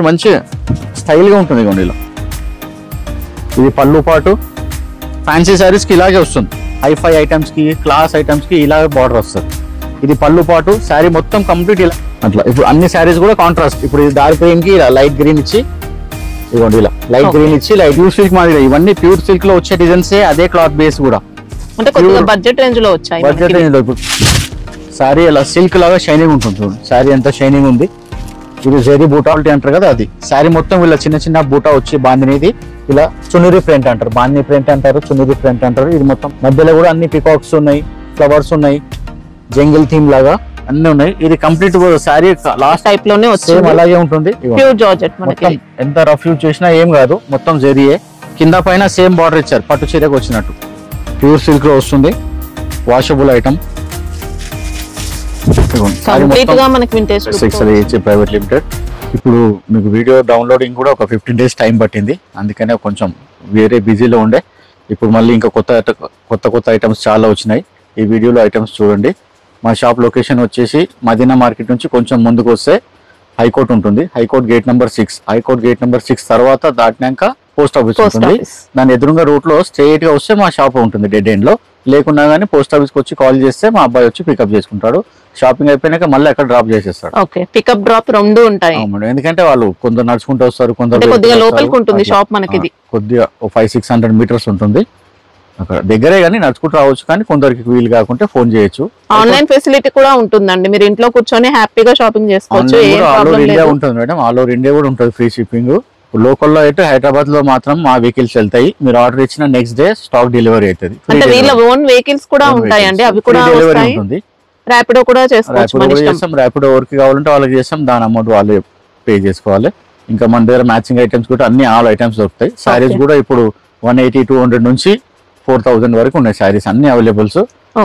మంచి స్టైల్ గా ఉంటుంది ఇగోండి ఇలా. ఇది పళ్ళు పాటు ఫ్యాన్సీ శారీస్ కి ఇలాగే వస్తుంది. హైఫై ఐటమ్స్ కి క్లాస్ ఐటమ్స్ కి ఇలాగే బార్డర్ వస్తుంది. ఇది పళ్ళు పాటు శారీ మొత్తం కంప్లీట్ ఇలా అట్లా. ఇప్పుడు అన్ని శారీస్ కూడా కాంట్రాస్ట్. ఇప్పుడు ఇది డార్క్ గ్రీన్ కి ఇలా లైట్ గ్రీన్ ఇచ్చి ఇదిగోండి ఇలా లైట్ గ్రీన్ ఇచ్చి లైట్ ప్యూర్ సిల్క్ మాదిరి. ఇవన్నీ ప్యూర్ సిల్క్ లో వచ్చే డిజైన్స్ అదే క్లాత్ బేస్ కూడా అంటే కొద్దిగా బడ్జెట్ రేంజ్ లో వచ్చాయి. బడ్జెట్ రేంజ్ లో ఇప్పుడు శారీ ఇలా సిల్క్ లాగా షైనింగ్ ఉంటుంది చూడండి. శారీ అంతా షైనింగ్ ఉంది. ఇది జెరీ బూటాలిటీ అంటారు కదా అది. శారీ మొత్తం ఇలా చిన్న చిన్న బూటా వచ్చి బాందినీది ఇలా చున్నూరి ప్రింట్ అంటారు. బాందిని ప్రింట్ అంటారు, చున్నూరి ప్రింట్ అంటారు. ఇది మొత్తం మధ్యలో కూడా అన్ని పికాక్స్ ఉన్నాయి, ఫ్లవర్స్ ఉన్నాయి, జంగిల్ థీమ్ లాగా అన్ని ఉన్నాయి. ఇది కంప్లీట్ శారీ లాస్ట్ టైప్ లోనే సేమ్ అలాగే ఉంటుంది. ప్యూర్ జార్జెట్ మనకి ఎంత రఫ్ యూజ్ చేసినా ఏం కాదు. మొత్తం జెరీయే. కింద పైన సేమ్ బార్డర్ ఇచ్చారు పట్టు చీరకు వచ్చినట్టు. ప్యూర్ సిల్క్ లో వస్తుంది. Washable item. Private limited. ఇప్పుడు మీకు వీడియో డౌన్లోడింగ్ కూడా ఒక 15 days టైం పట్టింది. అందుకనే కొంచెం వేరే బిజీలో ఉండే. ఇప్పుడు మళ్ళీ ఇంకా కొత్త ఐటమ్స్ చాలా వచ్చినాయి. ఈ వీడియోలో ఐటమ్స్ చూడండి. మా షాప్ లొకేషన్ వచ్చేసి మదీనా మార్కెట్ నుంచి కొంచెం ముందుకు వస్తే హైకోర్ట్ ఉంటుంది. High court gate number 6. High court gate number 6 తర్వాత దాటినాక పోస్ట్ ఆఫీస్ ఉంటుంది. దాని ఎదురుగా రూట్ లో స్ట్రైట్ గా వస్తే మా షాప్ ఉంటుంది డెడ్ ఎండ్ లో. లేకున్నా గానీ పోస్ట్ ఆఫీస్ కి వచ్చి కాల్ చేస్తే మా అబ్బాయి వచ్చి పికప్ చేసుకుంటాడు. షాపింగ్ అయిపోయినాక మళ్ళీ అక్కడ డ్రాప్ చేసేస్తాడు. పికప్ డ్రాప్ రెండు ఉంటాయి. ఎందుకంటే వాళ్ళు కొందరు నడుచుకుంటూ వస్తారు, కొందరు కొద్దిగా లోపలికి ఉంటుంది షాప్. మనకి కొద్దిగా 500-600 meters ఉంటుంది. అక్కడ దగ్గరే కానీ నడుచుకుంటూ రావచ్చు. కానీ కొందరికి వీలు కాకుంటే ఫోన్ చేయొచ్చు. ఆన్లైన్ ఫెసిలిటీ కూడా ఉంటుందండి. మీరు ఇంట్లో కూర్చొని హ్యాపీగా షాపింగ్ చేసుకోవచ్చు. ఆల్ ఓవర్ ఇండియా ఉంటుంది మేడం. ఆల్ ఓవర్ ఇండియా కూడా ఉంటుంది ఫ్రీ షిప్పింగ్. లోకల్ లో అయితే హైదరాబాద్ లో మాత్రం మా వెహికల్స్ వెళ్తాయి. మీరు ఆర్డర్ ఇచ్చిన నెక్స్ట్ డే స్టాక్ డెలివరీ అవుతుంది. అంటే వీళ్ళ ఓన్ వెహికల్స్ కూడా ఉంటాయండి. అవి కూడా డెలివరీ ఉంటుంది. ర్యాపిడో కూడా చేసుకోవచ్చు. ర్యాపిడో ఎవరికి కావాలంటే వాళ్ళకి చేస్తాం. దాని అమౌంట్ వాళ్ళు పే చేసుకోవాలి. ఇంకా మన దగ్గర మ్యాచింగ్ ఐటమ్స్ కూడా అన్ని ఆల్ ఐటమ్స్ దొరుకుతాయి. సారీస్ కూడా ఇప్పుడు 180-200 నుంచి 4000 వరకు ఉన్నాయి. సారీస్ అన్ని అవైలబుల్స్.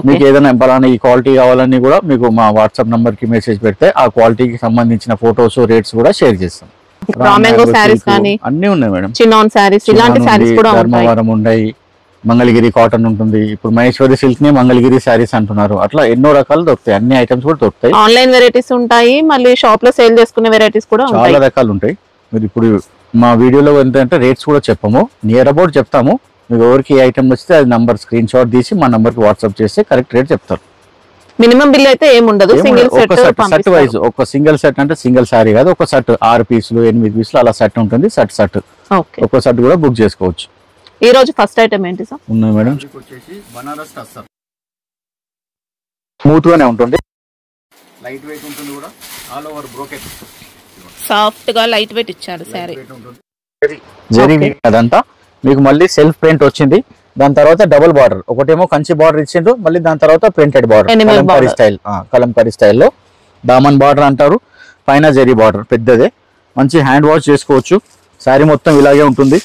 మీకు ఏదైనా పలానా ఈ క్వాలిటీ కావాలని కూడా మీకు మా వాట్సాప్ నంబర్ కి మెసేజ్ పెడితే ఆ క్వాలిటీకి సంబంధించిన ఫోటోస్ రేట్స్ కూడా షేర్ చేస్తాం. అన్ని ఉన్నాయి మేడం. చిన్నాన్ సారీస్ ఇలాంటి సారీస్ కూడా ధర్మవరం ఉన్నాయి. మంగళగిరి కాటన్ ఉంటుంది. ఇప్పుడు మహేశ్వరి సిల్క్ ని మంగళగిరి సారీస్ అంటున్నారు. అట్లా ఎన్నో రకాలు దొరుకుతాయి. అన్ని ఐటమ్స్ కూడా దొరుకుతాయి. ఆన్లైన్ వెరైటీస్ ఉంటాయి. మళ్ళీ షాప్ లో సేల్ చేసుకునే వెరైటీస్ కూడా చాలా రకాలు ఉంటాయి. మీరు ఇప్పుడు మా వీడియోలో ఏంటంటే రేట్స్ కూడా చెప్పము, నియర్ అబౌట్ చెప్తాము. మీకు ఎవరికి ఏ ఐటమ్ వస్తే అది నంబర్ స్క్రీన్ షాట్ తీసి మా నంబర్ కి వాట్సాప్ చేస్తే కరెక్ట్ రేట్ చెప్తారు. మినిమం బిల్ అయితే ఏముండదు. సింగిల్ సెట్ వైజ్ ఒక సింగిల్ సెట్ అంటే సింగిల్ సారీ కాదు, ఒక సెట్ 6 పీసులు 8 పీసులు అలా సెట్ ఉంటుంది. సెట్ ఒక సెట్ కూడా బుక్ చేసుకోవచ్చు. ఈ రోజు ఫస్ట్ ఐటమ్ ఏంటి సార్? ఉన్నాయి మేడం. బనారస్ టస్సర్ స్మూత్ గానే ఉంటుంది. లైట్ వెయిట్ ఉంటుంది కూడా. ఆల్ ఓవర్ బ్రోకెట్ సాఫ్ట్ గా లైట్ వెయిట్ ఇచ్చారు సారీ. వెరీ అదంతా మీకు మళ్ళీ సెల్ఫ్ ప్రింట్ వచ్చింది. దాని తర్వాత డబుల్ బార్డర్. ఒకటేమో కంచి బార్డర్ ఇచ్చిండ్రు. మళ్ళీ దాని తర్వాత ప్రింటెడ్ బార్డర్ కలంకారీ స్టైల్లో దామన్ బార్డర్ అంటారు. పైన జరీ బార్డర్ పెద్దదే. మంచి హ్యాండ్ వాష్ చేసుకోవచ్చు. శారీ మొత్తం ఇలాగే ఉంటుంది.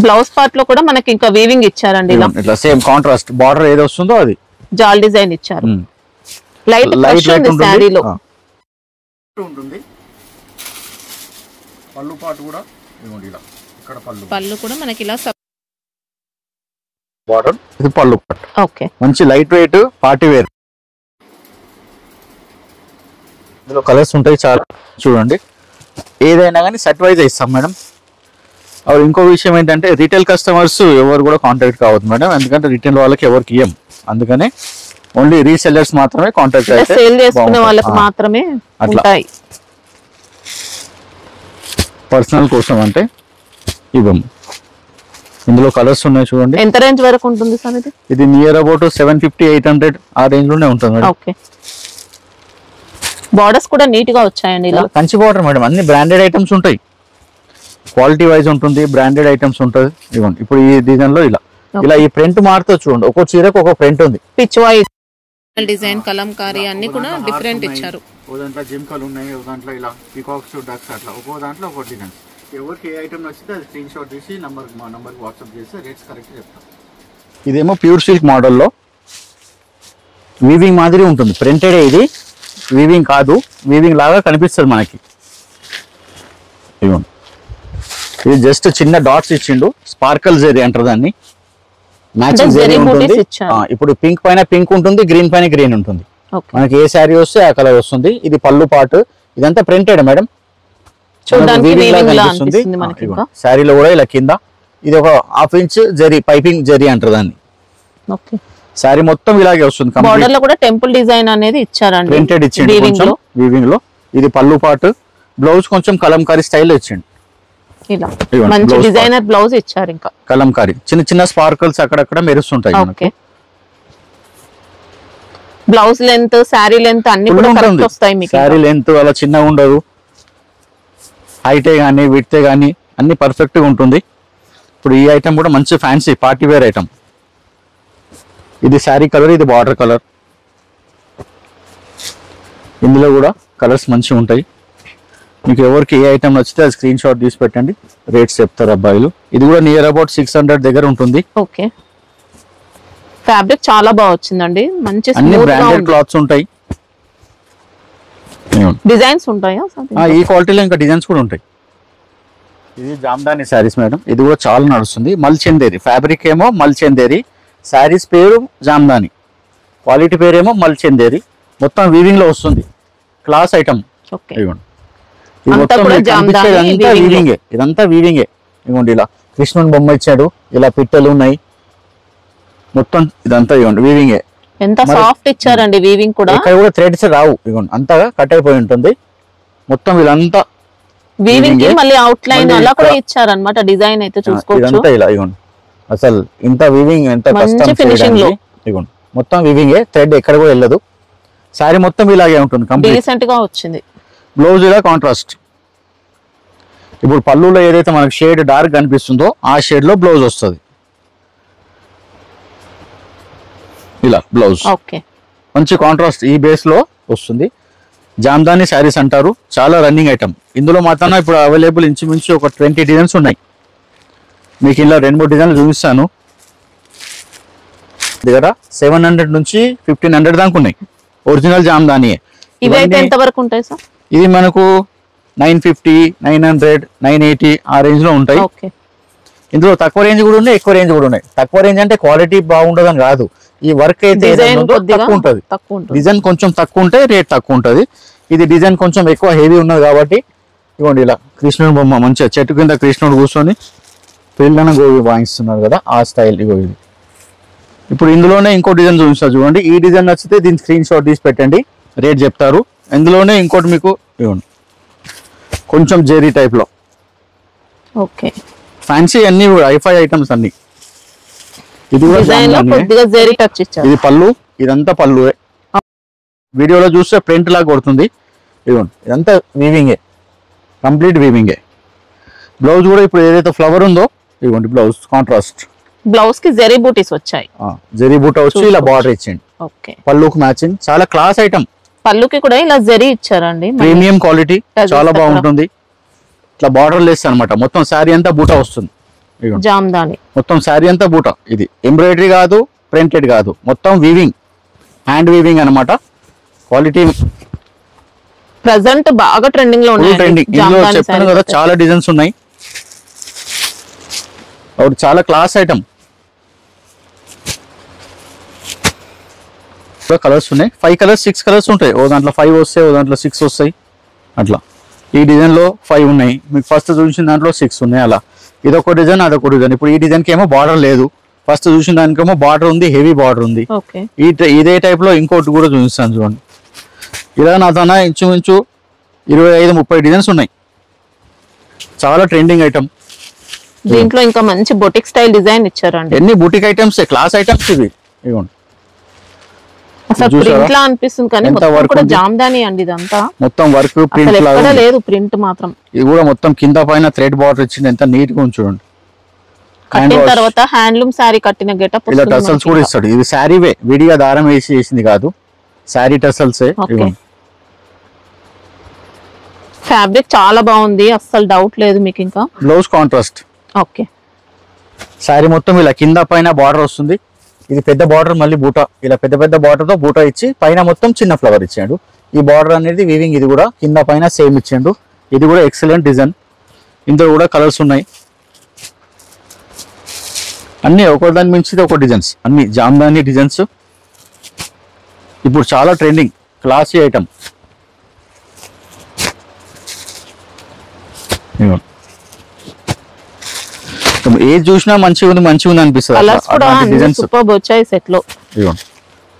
బ్లౌజ్ పార్ట్ లో కూడా మనకి ఇంకా వీవింగ్ ఇచ్చారండి. ఇట్లా సేమ్ కాంట్రాస్ట్ బార్డర్ ఏది వస్తుందో అది జాల్ డిజైన్ ఇచ్చారు. లైట్ వెయిట్ శారీలో ఉంటుంది. పళ్ళు పార్ట్ కూడా ఇలా ఇక్కడ పళ్ళు కూడా మనకి ఇలా బార్డర్. ఇది పళ్ళు పార్ట్. ఓకే. మంచి లైట్ వెయిట్ పార్టీ వేర్. ఇందులో కలర్స్ ఉంటాయి చాలా. చూడండి ఏదైనా కానీ సెట్ వైజ్ ఇస్తాం మేడం. ఇంకో విషయం ఏంటంటే రీటైల్ కస్టమర్స్ ఎవరు కూడా కాంటాక్ట్ కావద్దు మేడం. ఎందుకంటే రీటైల్ వాళ్ళకి ఎవరికి ఇయ్యం. అందుకనే ఓన్లీ రీసెల్లర్స్ మాత్రమే కాంటాక్ట్ అయితే సేల్ చేసుకునే వాళ్ళకి మాత్రమే ఉంటాయి. పర్సనల్ కోసం అంటే ఇవ్వం. ఇందులో కలర్స్ ఉన్నాయి చూడండి. ఎంత రేంజ్ వరకు ఉంటుంది సార్ ఇది? ఇది నియర్ అబౌట్ 750-800 ఆ రేంజ్ లోనే ఉంటుంది మేడం. ఓకే. బార్డర్స్ కూడా నీట్ గా వచ్చాయండి. ఇలా కంచి బార్డర్ మేడం. అన్ని బ్రాండెడ్ ఐటమ్స్ ఉంటాయి. క్వాలిటీ వైజ్ ఉంటుంది. బ్రాండెడ్ ఐటమ్స్ ఉంటుంది. ఇవ్వండి ఇప్పుడు ఈ డిజైన్ లో ఇలా ఈ ప్రింట్ మారుతూ చూడండి. ఒక్కో చీరకు ఒక ప్రింట్ ఉంది. పిచ్ వైజ్ డిజైన్ కలంకారీ అన్ని కూడా డిఫరెంట్ ఇచ్చారు. ఓ దాంట్లో జిమ్కలు ఉన్నాయి, ఓ దాంట్లో ఇలా పీకాక్స్ డక్స్ అట్లా ఒక్కో దాంట్లో ఒక డిజైన్. ఎవరికి ఏ ఐటమ్ నచ్చితే అది స్క్రీన్ షాట్ తీసి మా నంబర్కి వాట్సాప్ చేస్తే రేట్స్ కరెక్ట్ చెప్తాం. ఇదేమో ప్యూర్ సిల్క్ మోడల్లో వీవింగ్ మాదిరి ఉంటుంది. ప్రింటెడ్. ఇది వీవింగ్ కాదు, వీవింగ్ లాగా కనిపిస్తుంది మనకి. ఇవ్వండి ఇది జస్ట్ చిన్న డాట్స్ ఇచ్చిండు. స్పార్కల్ జరీ అంటారు దాన్ని. మ్యాచింగ్ జరీ ఉంటుంది. ఇప్పుడు పింక్ పైన పింక్ ఉంటుంది, గ్రీన్ పైన గ్రీన్ ఉంటుంది. మనకి ఏ శారీ వస్తే ఆ కలర్ వస్తుంది. ఇది పళ్ళు పార్ట్. ఇదంతా ప్రింటెడ్ మేడం, చూడడానికి వీవింగ్ లా అనిపిస్తుంది మనకి. ఇంకా శారీలో కూడా ఇలా కింద ఇది ఒక 1/2 ఇంచ్ జరీ, పైపింగ్ జరీ అంటారు దాన్ని. ఓకే, శారీ మొత్తం ఇలాగే వస్తుంది. బోర్డర్ లో కూడా టెంపుల్ డిజైన్ అనేది ఇచ్చారండి, ప్రింటెడ్ ఇచ్చిండు కొంచెం వీవింగ్ లో. ఇది పళ్ళు పాటు, బ్లౌజ్ కొంచెం కలంకారీ స్టైల్లో ఇచ్చిండు. ఇలా మంచి డిజైనర్ బ్లౌజ్ ఇచ్చారు. ఇంకా కలంకారీ చిన్న చిన్న స్పార్కల్స్ అక్కడక్కడ మెరుస్తుంటాయి. Okay, blouse length, sari length అన్ని కూడా కరెక్ట్ వస్తాయి మీకు. శారీ లెంత్ అలా చిన్నగా ఉండదు, హైటే గానీ విడ్తే గానీ అన్ని పర్ఫెక్ట్ గా ఉంటుంది. ఇప్పుడు ఈ ఐటమ్ కూడా మంచి ఫ్యాన్సీ పార్టీ వేర్ ఐటమ్. ఇది శారీ కలర్, ఇది బార్డర్ కలర్. ఇందులో కూడా కలర్స్ మంచిగా ఉంటాయి. మీకు ఎవరికి ఏ ఐటమ్ నచ్చితే అది స్క్రీన్ షాట్ తీసి పెట్టండి, రేట్స్ చెప్తారు అబ్బాయిలు. ఇది కూడా నియర్ అబౌట్ 600 దగ్గర ఉంటుంది. ఓకే, ఫ్యాబ్రిక్ చాలా బాగా వచ్చిందండి, మంచి అన్ని బ్రాండెడ్ క్లాత్స్ ఉంటాయి. డిజైన్స్ ఉంటాయా ఈ క్వాలిటీలో ఇంకా డిజైన్స్ కూడా ఉంటాయి. ఇది జామ్దాని శారీస్ మేడం, ఇది కూడా చాలా నడుస్తుంది. మల్చందేరి ఫ్యాబ్రిక్ ఏమో మల్చందేరి, శారీస్ పేరు జామ్దాని, క్వాలిటీ పేరేమో మల్చందేరి. మొత్తం వీవింగ్ లో వస్తుంది, క్లాస్ ఐటమ్. వీవింగే, ఇదంతా వీవింగే. ఇవ్వండి ఇలా కృష్ణుని బొమ్మ ఇచ్చాడు, ఇలా పిట్టలు ఉన్నాయి, మొత్తం ఇదంతా ఇవ్వండి వీవింగే. ఎంత సాఫ్ట్ ఇచ్చారండి వీవింగ్ కూడా. ఇక్కడ కూడా థ్రెడ్స్ రావు, ఇవ్వండి అంతగా కట్ అయిపోయి ఉంటుంది మొత్తం. వీళ్ళంతా వీవింగ్ కి మళ్ళీ అవుట్ లైన్ అలా కూడా ఇచ్చారన్నమాట. డిజైన్ అయితే చూసుకోవచ్చు, ఇదంతా ఇలా ఇవ్వండి. అసలు ఇంత వీవింగ్ ఎంత కష్టం ఫినిషింగ్ లో. ఇవ్వండి మొత్తం వీవింగే, థ్రెడ్ ఎక్కడ కూడా వెళ్ళదు. సారీ మొత్తం ఇలాగే ఉంటుంది, డీసెంట్ గా వచ్చింది. బ్లౌజ్ ఇలా కాంట్రాస్ట్. ఇప్పుడు పళ్ళులో ఏదైతే మనకు షేడ్ డార్క్ కనిపిస్తుందో ఆ షేడ్ లో బ్లౌజ్ వస్తుంది. ఇలా బ్లౌజ్ మంచి కాంట్రాస్ట్ ఈ బేస్ లో వస్తుంది. జామ్దాని శారీస్ అంటారు, చాలా రన్నింగ్ ఐటమ్. ఇందులో మాత్రం ఇప్పుడు అవైలబుల్ ఇంచుమించు ఒక 20 డిజైన్స్ ఉన్నాయి. మీకు ఇలా 2-3 డిజైన్లు చూపిస్తాను. దగ్గర 700 నుంచి 1500 దాకా ఉన్నాయి. ఒరిజినల్ జామ్దాని. ఇవైతే ఎంత వరకు ఉంటాయి సార్? ఇది మనకు 950, 900, 980 ఆ రేంజ్ లో ఉంటాయి. ఇందులో తక్కువ రేంజ్ కూడా ఉన్నాయి, ఎక్కువ రేంజ్ కూడా ఉన్నాయి. తక్కువ రేంజ్ అంటే క్వాలిటీ బాగుండదు అని కాదు, ఈ వర్క్ అయితే తక్కువ ఉంటుంది. డిజైన్ కొంచెం తక్కువ ఉంటే రేట్ తక్కువ ఉంటుంది. ఇది డిజైన్ కొంచెం ఎక్కువ హెవీ ఉన్నది కాబట్టి ఇవ్వండి ఇలా కృష్ణుడి బొమ్మ మంచిగా చెట్టు కింద కృష్ణుడు కూర్చొని పిల్లలను గోవి వాయిస్తున్నారు కదా, ఆ స్టైల్. ఇగో ఇది. ఇప్పుడు ఇందులోనే ఇంకో డిజైన్ చూపిస్తారు చూడండి. ఈ డిజైన్ నచ్చితే దీని స్క్రీన్ షాట్ తీసి పెట్టండి, రేట్ చెప్తారు. ఇందులోనే ఇంకోటి మీకు ఇవ్వండి, కొంచెం జెరీ టైప్ లో. ఓకే, ఫ్యాన్సీ అన్ని ఐఫై ఐటమ్స్ అన్ని. ఇది ఇది పళ్ళు, ఇదంతా పళ్ళు. వీడియోలో చూస్తే ప్రింట్ లాగా కొడుతుంది. ఇదిగోండి ఇదంతా వీవింగే, కంప్లీట్ వీవింగే. బ్లౌజ్ కూడా ఇప్పుడు ఏదైతే ఫ్లవర్ ఉందో ఇదిగోండి బ్లౌజ్ కాంట్రాస్ట్. బ్లౌజ్ కి జరీ బూటీస్ వచ్చాయి, జరీ బూటా వచ్చి ఇలా బార్డర్ ఇచ్చింది. పళ్ళుకి మ్యాచింగ్, చాలా క్లాస్ ఐటమ్. పళ్ళుకి కూడా ఇలా జరీ ఇచ్చారండి, ప్రీమియం క్వాలిటీ, చాలా బాగుంటుంది. ఇట్లా బార్డర్ లెస్ అన్నమాట. మొత్తం శారీ అంతా బూటా వస్తుంది. జామ్దాని మొత్తం శారీ అంతా బూటా. ఇది ఎంబ్రాయిడరీ కాదు, ప్రింటెడ్ కాదు, మొత్తం వీవింగ్, హ్యాండ్ వీవింగ్ అన్నమాట. క్వాలిటీ ప్రెజెంట్ బాగా ట్రెండింగ్ లో ఉన్నాయి. చెప్పాను కదా చాలా డిజైన్స్ ఉన్నాయి. ఒకటి చాలా క్లాస్ ఐటమ్. కలర్స్ ఉన్నాయి, 5 కలర్స్ 6 కలర్స్ ఉంటాయి. ఓ దాంట్లో 5 వస్తాయి, ఓ దాంట్లో 6 వస్తాయి. అట్లా ఈ డిజైన్ లో 5 ఉన్నాయి, మీకు ఫస్ట్ చూసిన దాంట్లో 6 ఉన్నాయి. అలా ఇదొక డిజైన్, అదొక డిజైన్. ఇప్పుడు ఈ డిజైన్ కి ఏమో బార్డర్ లేదు, ఫస్ట్ చూసిన దానికేమో బార్డర్ ఉంది, హెవీ బార్డర్ ఉంది. ఇదే టైప్ లో ఇంకోటి కూడా చూపిస్తాను చూడండి. ఇలా నా తన ఇంచుమించు 25-30 డిజైన్స్ ఉన్నాయి. చాలా ట్రెండింగ్ ఐటమ్. దీంట్లో ఇంకా మంచి బొటిక్ స్టైల్ డిజైన్ ఇచ్చారండి. ఎన్ని బొటిక్ ఐటమ్స్, క్లాస్ ఐటమ్స్ ఇవి. ఇవ్వండి అసలు ప్రింట్ లా అనిపిస్తుంది కానీ మొత్తం కూడా జామ్దాని అండి. ఇదంతా మొత్తం వర్క్ ప్రింట్ లాగా లేదు, ప్రింట్ మాత్రం. ఇది కూడా మొత్తం కింద పైన థ్రెడ్ బార్డర్ ఇచ్చింది, ఎంత నీట్ గా చూడండి. కట్టిన తర్వాత హ్యాండ్లూమ్ సారీ కట్టిన గెటప్. ఇలా టసల్స్ కూడా ఇస్తాడు. ఇది శారీవే, విడిగా దారం వేసి చేసింది కాదు, శారీ టసల్సే. ఫ్యాబ్రిక్ చాలా బాగుంది, అస్సలు డౌట్ లేదు మీకు. ఇంకా బ్లౌజ్ కాంట్రాస్ట్. ఓకే, శారీ మొత్తం ఇలా కింద పైన బార్డర్ వస్తుంది. ఇది పెద్ద బార్డర్, మళ్ళీ బూటా, ఇలా పెద్ద పెద్ద బార్డర్ తో బూటా ఇచ్చి పైన మొత్తం చిన్న ఫ్లవర్ ఇచ్చాడు. ఈ బార్డర్ అనేది వీవింగ్, ఇది కూడా కింద పైన సేమ్ ఇచ్చాడు. ఇది కూడా ఎక్సలెంట్ డిజైన్. ఇందులో కూడా కలర్స్ ఉన్నాయి. అన్ని ఒకదాని మించి ఒక డిజైన్స్, అన్ని జామ్దాని డిజైన్స్. ఇప్పుడు చాలా ట్రెండింగ్ క్లాసీ ఐటమ్. ఏది చూసినా మంచిగా ఉంది అనిపిస్తుంది. డిజైన్స్ సూపర్ వచ్చాయి సెట్ లో.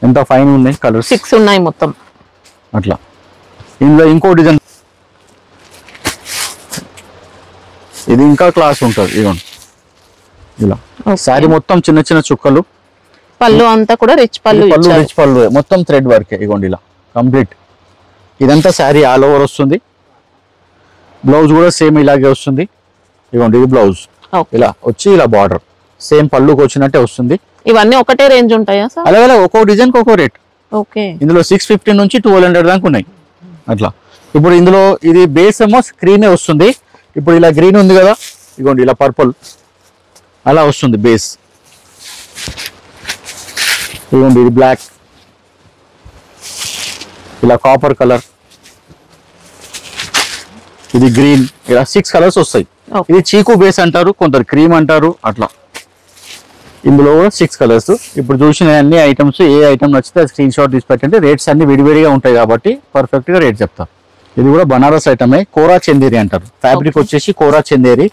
ఎంత ఫైన్ ఉన్నాయి కలర్స్. 6 ఉన్నాయి మొత్తం అట్లా. ఇందులో ఇంకో డిజైన్, ఇది ఇంకా క్లాస్ ఉంటుంది. ఇదిగోండి ఇలా శారీ మొత్తం చిన్న చిన్న చుక్కలు, పళ్ళు అంతా కూడా రిచ్ పళ్ళు, రిచ్ పళ్ళు మొత్తం థ్రెడ్ వర్క్. ఇదిగోండి ఇలా కంప్లీట్. ఇదంతా శారీ ఆల్ ఓవర్ వస్తుంది. బ్లౌజ్ కూడా సేమ్ ఇలాగే వస్తుంది. ఇదిగోండి ఇది బ్లౌజ్ ఇలా వచ్చి ఇలా బార్డర్ సేమ్ పళ్ళుకి వచ్చినట్టే వస్తుంది. ఇవన్నీ ఒకటే రేంజ్ ఉంటాయా సార్? అలాగే ఒక్కో డిజైన్ ఒక్కో రేట్. ఓకే. ఇందులో 650 నుంచి 1200 దాకా ఉన్నాయి అట్లా. ఇప్పుడు ఇందులో ఇది బేస్ ఏమో క్రీమే వస్తుంది. ఇప్పుడు ఇలా గ్రీన్ ఉంది కదా, ఇదిగోండి ఇలా పర్పుల్ అలా వస్తుంది బేస్. ఇదిగోండి ఇది బ్లాక్, ఇలా కాపర్ కలర్, ఇది గ్రీన్, ఇలా 6 కలర్స్ వస్తాయి. ఇది చీకు బేస్ అంటారు, కొందరు క్రీమ్ అంటారు అట్లా. ఇందులో కూడా 6 కలర్స్. ఇప్పుడు చూసిన అన్ని ఐటమ్స్ ఏ ఐటమ్ నచ్చితే స్క్రీన్ షాట్ తీసి పెట్టండి. రేట్స్ అన్ని విడివిడిగా ఉంటాయి కాబట్టి పర్ఫెక్ట్ గా రేట్ చెప్తారు. ఇది కూడా బనారస్ ఐటమే, కోరా చందేరి అంటారు. ఫ్యాబ్రిక్ వచ్చేసి కోరా చందేరి,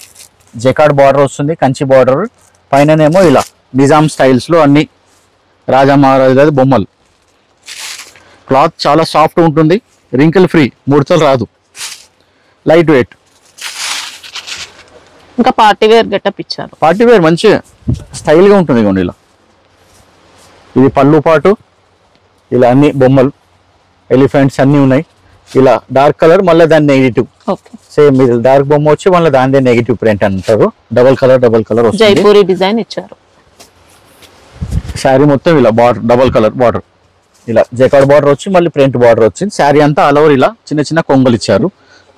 జకార్డ్ బార్డర్ వస్తుంది, కంచి బార్డర్, పైననేమో ఇలా నిజాం స్టైల్స్ లో అన్ని రాజా మహారాజుల బొమ్మలు. క్లాత్ చాలా సాఫ్ట్ ఉంటుంది, రింకిల్ ఫ్రీ, ముడతలు రాదు, లైట్ వెయిట్. ఇంకా పార్టీ వేర్ గెటప్ ఇచ్చారు. పార్టీ వేర్ మంచి స్టైల్ గా ఉంటుంది. ఇదిగోండి ఇలా, ఇది పళ్ళు పాటు ఇలా అన్ని బొమ్మలు, ఎలిఫెంట్స్ అన్ని ఉన్నాయి. ఇలా డార్క్ కలర్ మళ్ళీ దాని నెగిటివ్, సేమ్ ఇది డార్క్ బొమ్మ వచ్చి మళ్ళీ దాని నెగిటివ్ ప్రింట్ అంటారు. డబల్ కలర్ వస్తుంది. జైపూరి డిజైన్ ఇచ్చారు. శారీ మొత్తం ఇలా బార్డర్, డబల్ కలర్ బార్డర్, ఇలా జకార్డ్ బార్డర్ వచ్చి మళ్ళీ ప్రింట్ బార్డర్ వచ్చింది. శారీ అంతా ఆల్ ఓవర్ ఇలా చిన్న చిన్న కొంగలు ఇచ్చారు.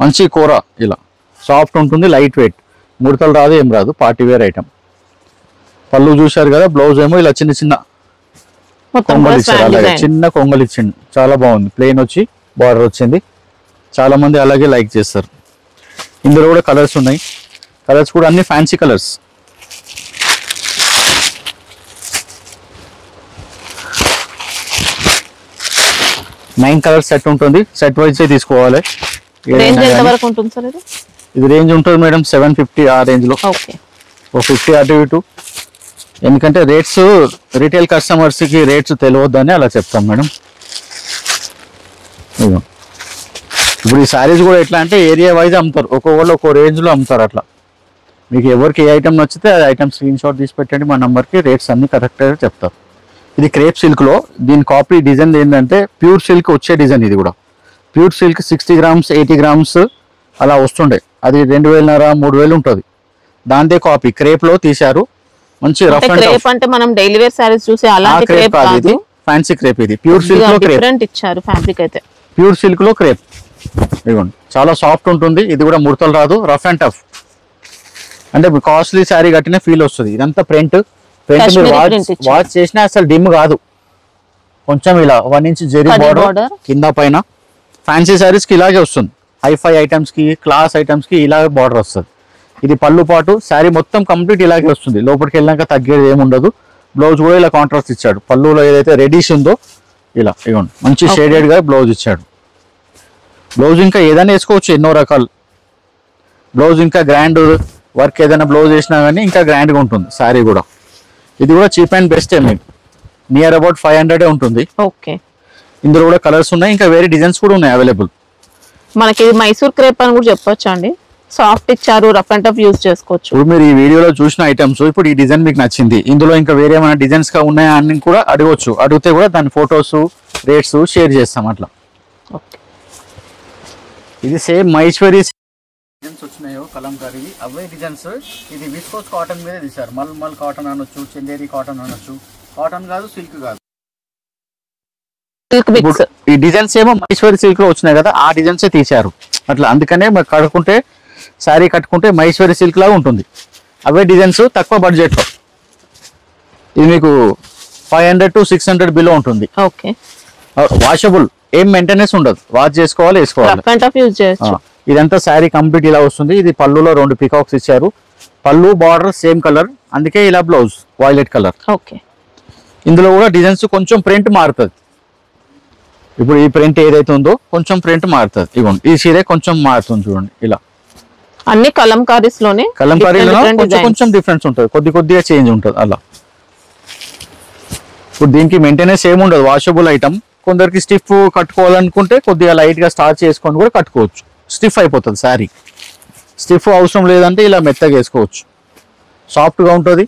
మంచి కూర, ఇలా సాఫ్ట్ ఉంటుంది, లైట్ వెయిట్, ముడతలు రాదు, ఏం రాదు, పార్టీ వేర్ ఐటమ్. పళ్ళు చూశారు కదా, బ్లౌజ్ ఏమో ఇలా చిన్న చిన్న కొంగలు ఇచ్చారు. అలాగే చిన్న కొంగలు ఇచ్చింది, చాలా బాగుంది. ప్లెయిన్ వచ్చి బార్డర్ వచ్చింది. చాలా మంది అలాగే లైక్ చేస్తారు. ఇందులో కూడా కలర్స్ ఉన్నాయి. కలర్స్ కూడా అన్ని fancy colours. Nine colours set ఉంటుంది. సెట్ వైజ్ తీసుకోవాలి. ఇది రేంజ్ ఉంటుంది మేడం 750 ఆ రేంజ్ లో. 50 అటు ఇటు, ఎందుకంటే రేట్స్ రీటైల్ కస్టమర్స్ కి రేట్స్ తెలియద్దని అలా చెప్తాం మేడం. ఇప్పుడు ఈ శారీస్ కూడా ఎట్లా అంటే ఏరియా వైజ్ అమ్ముతారు, ఒక్కొక్కళ్ళు ఒక్కో రేంజ్ లో అమ్ముతారు అట్లా. మీకు ఎవరికి ఏ ఐటమ్ నచ్చితే ఆ ఐటమ్ స్క్రీన్ షాట్ తీసి పెట్టండి, మా నంబర్కి రేట్స్ అన్ని కరెక్ట్గా చెప్తారు. ఇది క్రేప్ సిల్క్ లో, దీని కాపీ డిజైన్ ఏంటంటే ప్యూర్ సిల్క్ వచ్చే డిజైన్. ఇది కూడా ప్యూర్ సిల్క్ 60 గ్రామ్స్ 80 గ్రామ్స్ అలా వస్తుండే, అది 2500-3000 ఉంటుంది. దాంతే కాపీ క్రేప్ లో తీశారు. మంచి రఫ్ అండ్ టఫ్. అంటే మనం డైలీ వేర్ సారీస్ చూసే అలాంటి క్రేప్ కాదు, ఇది ఫ్యాన్సీ క్రేప్. ఇది ప్యూర్ సిల్క్ లో క్రేప్ ఇచ్చారు. ఫ్యాబ్రిక్ అయితే ప్యూర్ సిల్క్ లో క్రేప్. ఇదిగోండి చాలా సాఫ్ట్ ఉంటుంది. ఇది కూడా ముడతలు రాదు, రఫ్ అండ్ టఫ్. అంటే కాస్ట్లీ శారీ కట్టిన ఫీల్ వస్తుంది. ఇదంతా ప్రింట్ మీరు వాచ్ చేసినా అసలు డిమ్ కాదు. కొంచెం ఇలా 1 ఇంచ్ జెరీ బార్డర్ కింద పైన. ఫ్యాన్సీ శారీస్ కి ఇలాగే వస్తుంది. హైఫై ఐటమ్స్ కి, క్లాస్ ఐటమ్స్ కి ఇలాగే బార్డర్ వస్తుంది. ఇది పళ్ళు పాటు, శారీ మొత్తం కంప్లీట్ ఇలాగే వస్తుంది. లోపలికి వెళ్ళాక తగ్గేది ఏముండదు. బ్లౌజ్ కూడా ఇలా కాంట్రాస్ట్ ఇచ్చాడు. పళ్ళులో ఏదైతే రెడీష్ ఉందో ఇలా ఇవ్వండి, మంచి షేడెడ్ గా బ్లౌజ్ ఇచ్చాడు. బ్లౌజ్ ఇంకా ఏదైనా వేసుకోవచ్చు, ఎన్నో రకాలు. బ్లౌజ్ ఇంకా గ్రాండ్ వర్క్ ఏదైనా బ్లౌజ్ వేసినా కానీ ఇంకా గ్రాండ్ గా ఉంటుంది శారీ కూడా. ఇది కూడా చీప్ అండ్ బెస్ట్ మీకు నియర్ అబౌట్ 500 ఉంటుంది. ఓకే. ఇందులో కూడా కలర్స్ ఉన్నాయి, ఇంకా వేరే డిజైన్స్ కూడా ఉన్నాయి అవైలబుల్. మనకి మైసూర్ క్రేప్ అని కూడా చెప్పొచ్చు అండి. సాఫ్ట్ ఇచ్చారు, రఫ్ అండ్ టఫ్ యూజ్ చేసుకోవచ్చు. ఇప్పుడు మీరు ఈ వీడియోలో చూసిన ఐటమ్స్, ఇప్పుడు ఈ డిజైన్ మీకు నచ్చింది, ఇందులో ఇంకా వేరే ఏమైనా డిజైన్స్ గా ఉన్నాయా అని కూడా అడగవచ్చు. అడిగితే కూడా దాని ఫొటోస్, రేట్స్ షేర్ చేస్తాం అట్లా. ఇది సేమ్ మహేశ్వరి డిజైన్స్ వచ్చినాయో కలంకారీ, అవే డిజైన్స్. ఇది విస్కోస్ కాటన్ మీద తీశారు. మల్ కాటన్ అనొచ్చు, చందేరి కాటన్ అనొచ్చు. కాటన్ కాదు, సిల్క్ కాదు. ఈ డిజైన్స్ ఏమో మహేశ్వరి సిల్క్ లో వచ్చినాయి కదా, ఆ డిజైన్సే తీశారు అట్లా. అందుకనే కట్టుకుంటే శారీ కట్టుకుంటే మహేశ్వరి సిల్క్ లాగా ఉంటుంది. అవే డిజైన్స్ తక్కువ బడ్జెట్ లో. ఇది మీకు 500 to 600 బిలో ఉంటుంది. ఓకే. వాషబుల్, ఏం మెయింటెనెన్స్ ఉండదు. వాష్ చేసుకోవాలి, వేసుకోవాలి. ఇదంతా శారీ కంప్లీట్ ఇలా వస్తుంది. ఇది పళ్ళులో 2 పీకాక్స్ ఇచ్చారు. పళ్ళు బార్డర్ సేమ్ కలర్, అందుకే ఇలా బ్లౌజ్ వైలెట్ కలర్. ఓకే. ఇందులో కూడా డిజైన్స్ కొంచెం ప్రింట్ మారుతుంది. ఇప్పుడు ఈ ప్రింట్ ఏదైతే ఉందో కొంచెం ప్రింట్ మారుతుంది. ఇవ్వండి, ఈ చీర కొంచెం మారుతుంది చూడండి ఇలా. అన్ని కలంకారీస్ లోనే కలంకారీలో different కొంచెం designs. కొంచెం డిఫరెన్స్ ఉంటుంది, కొద్దిగా చేంజ్ ఉంటుంది అలా. ఇప్పుడు దీనికి మెయింటెనెన్స్ ఏమి ఉండదు, వాషబుల్ ఐటమ్. కొందరికి స్టిఫ్ కట్టుకోవాలనుకుంటే కొద్దిగా లైట్ గా స్టార్చ్ చేసుకొని కూడా కట్టుకోవచ్చు, స్టిఫ్ అయిపోతుంది శారీ. స్టిఫ్ అవసరం లేదంటే ఇలా మెత్తగా వేసుకోవచ్చు, సాఫ్ట్ గా ఉంటుంది.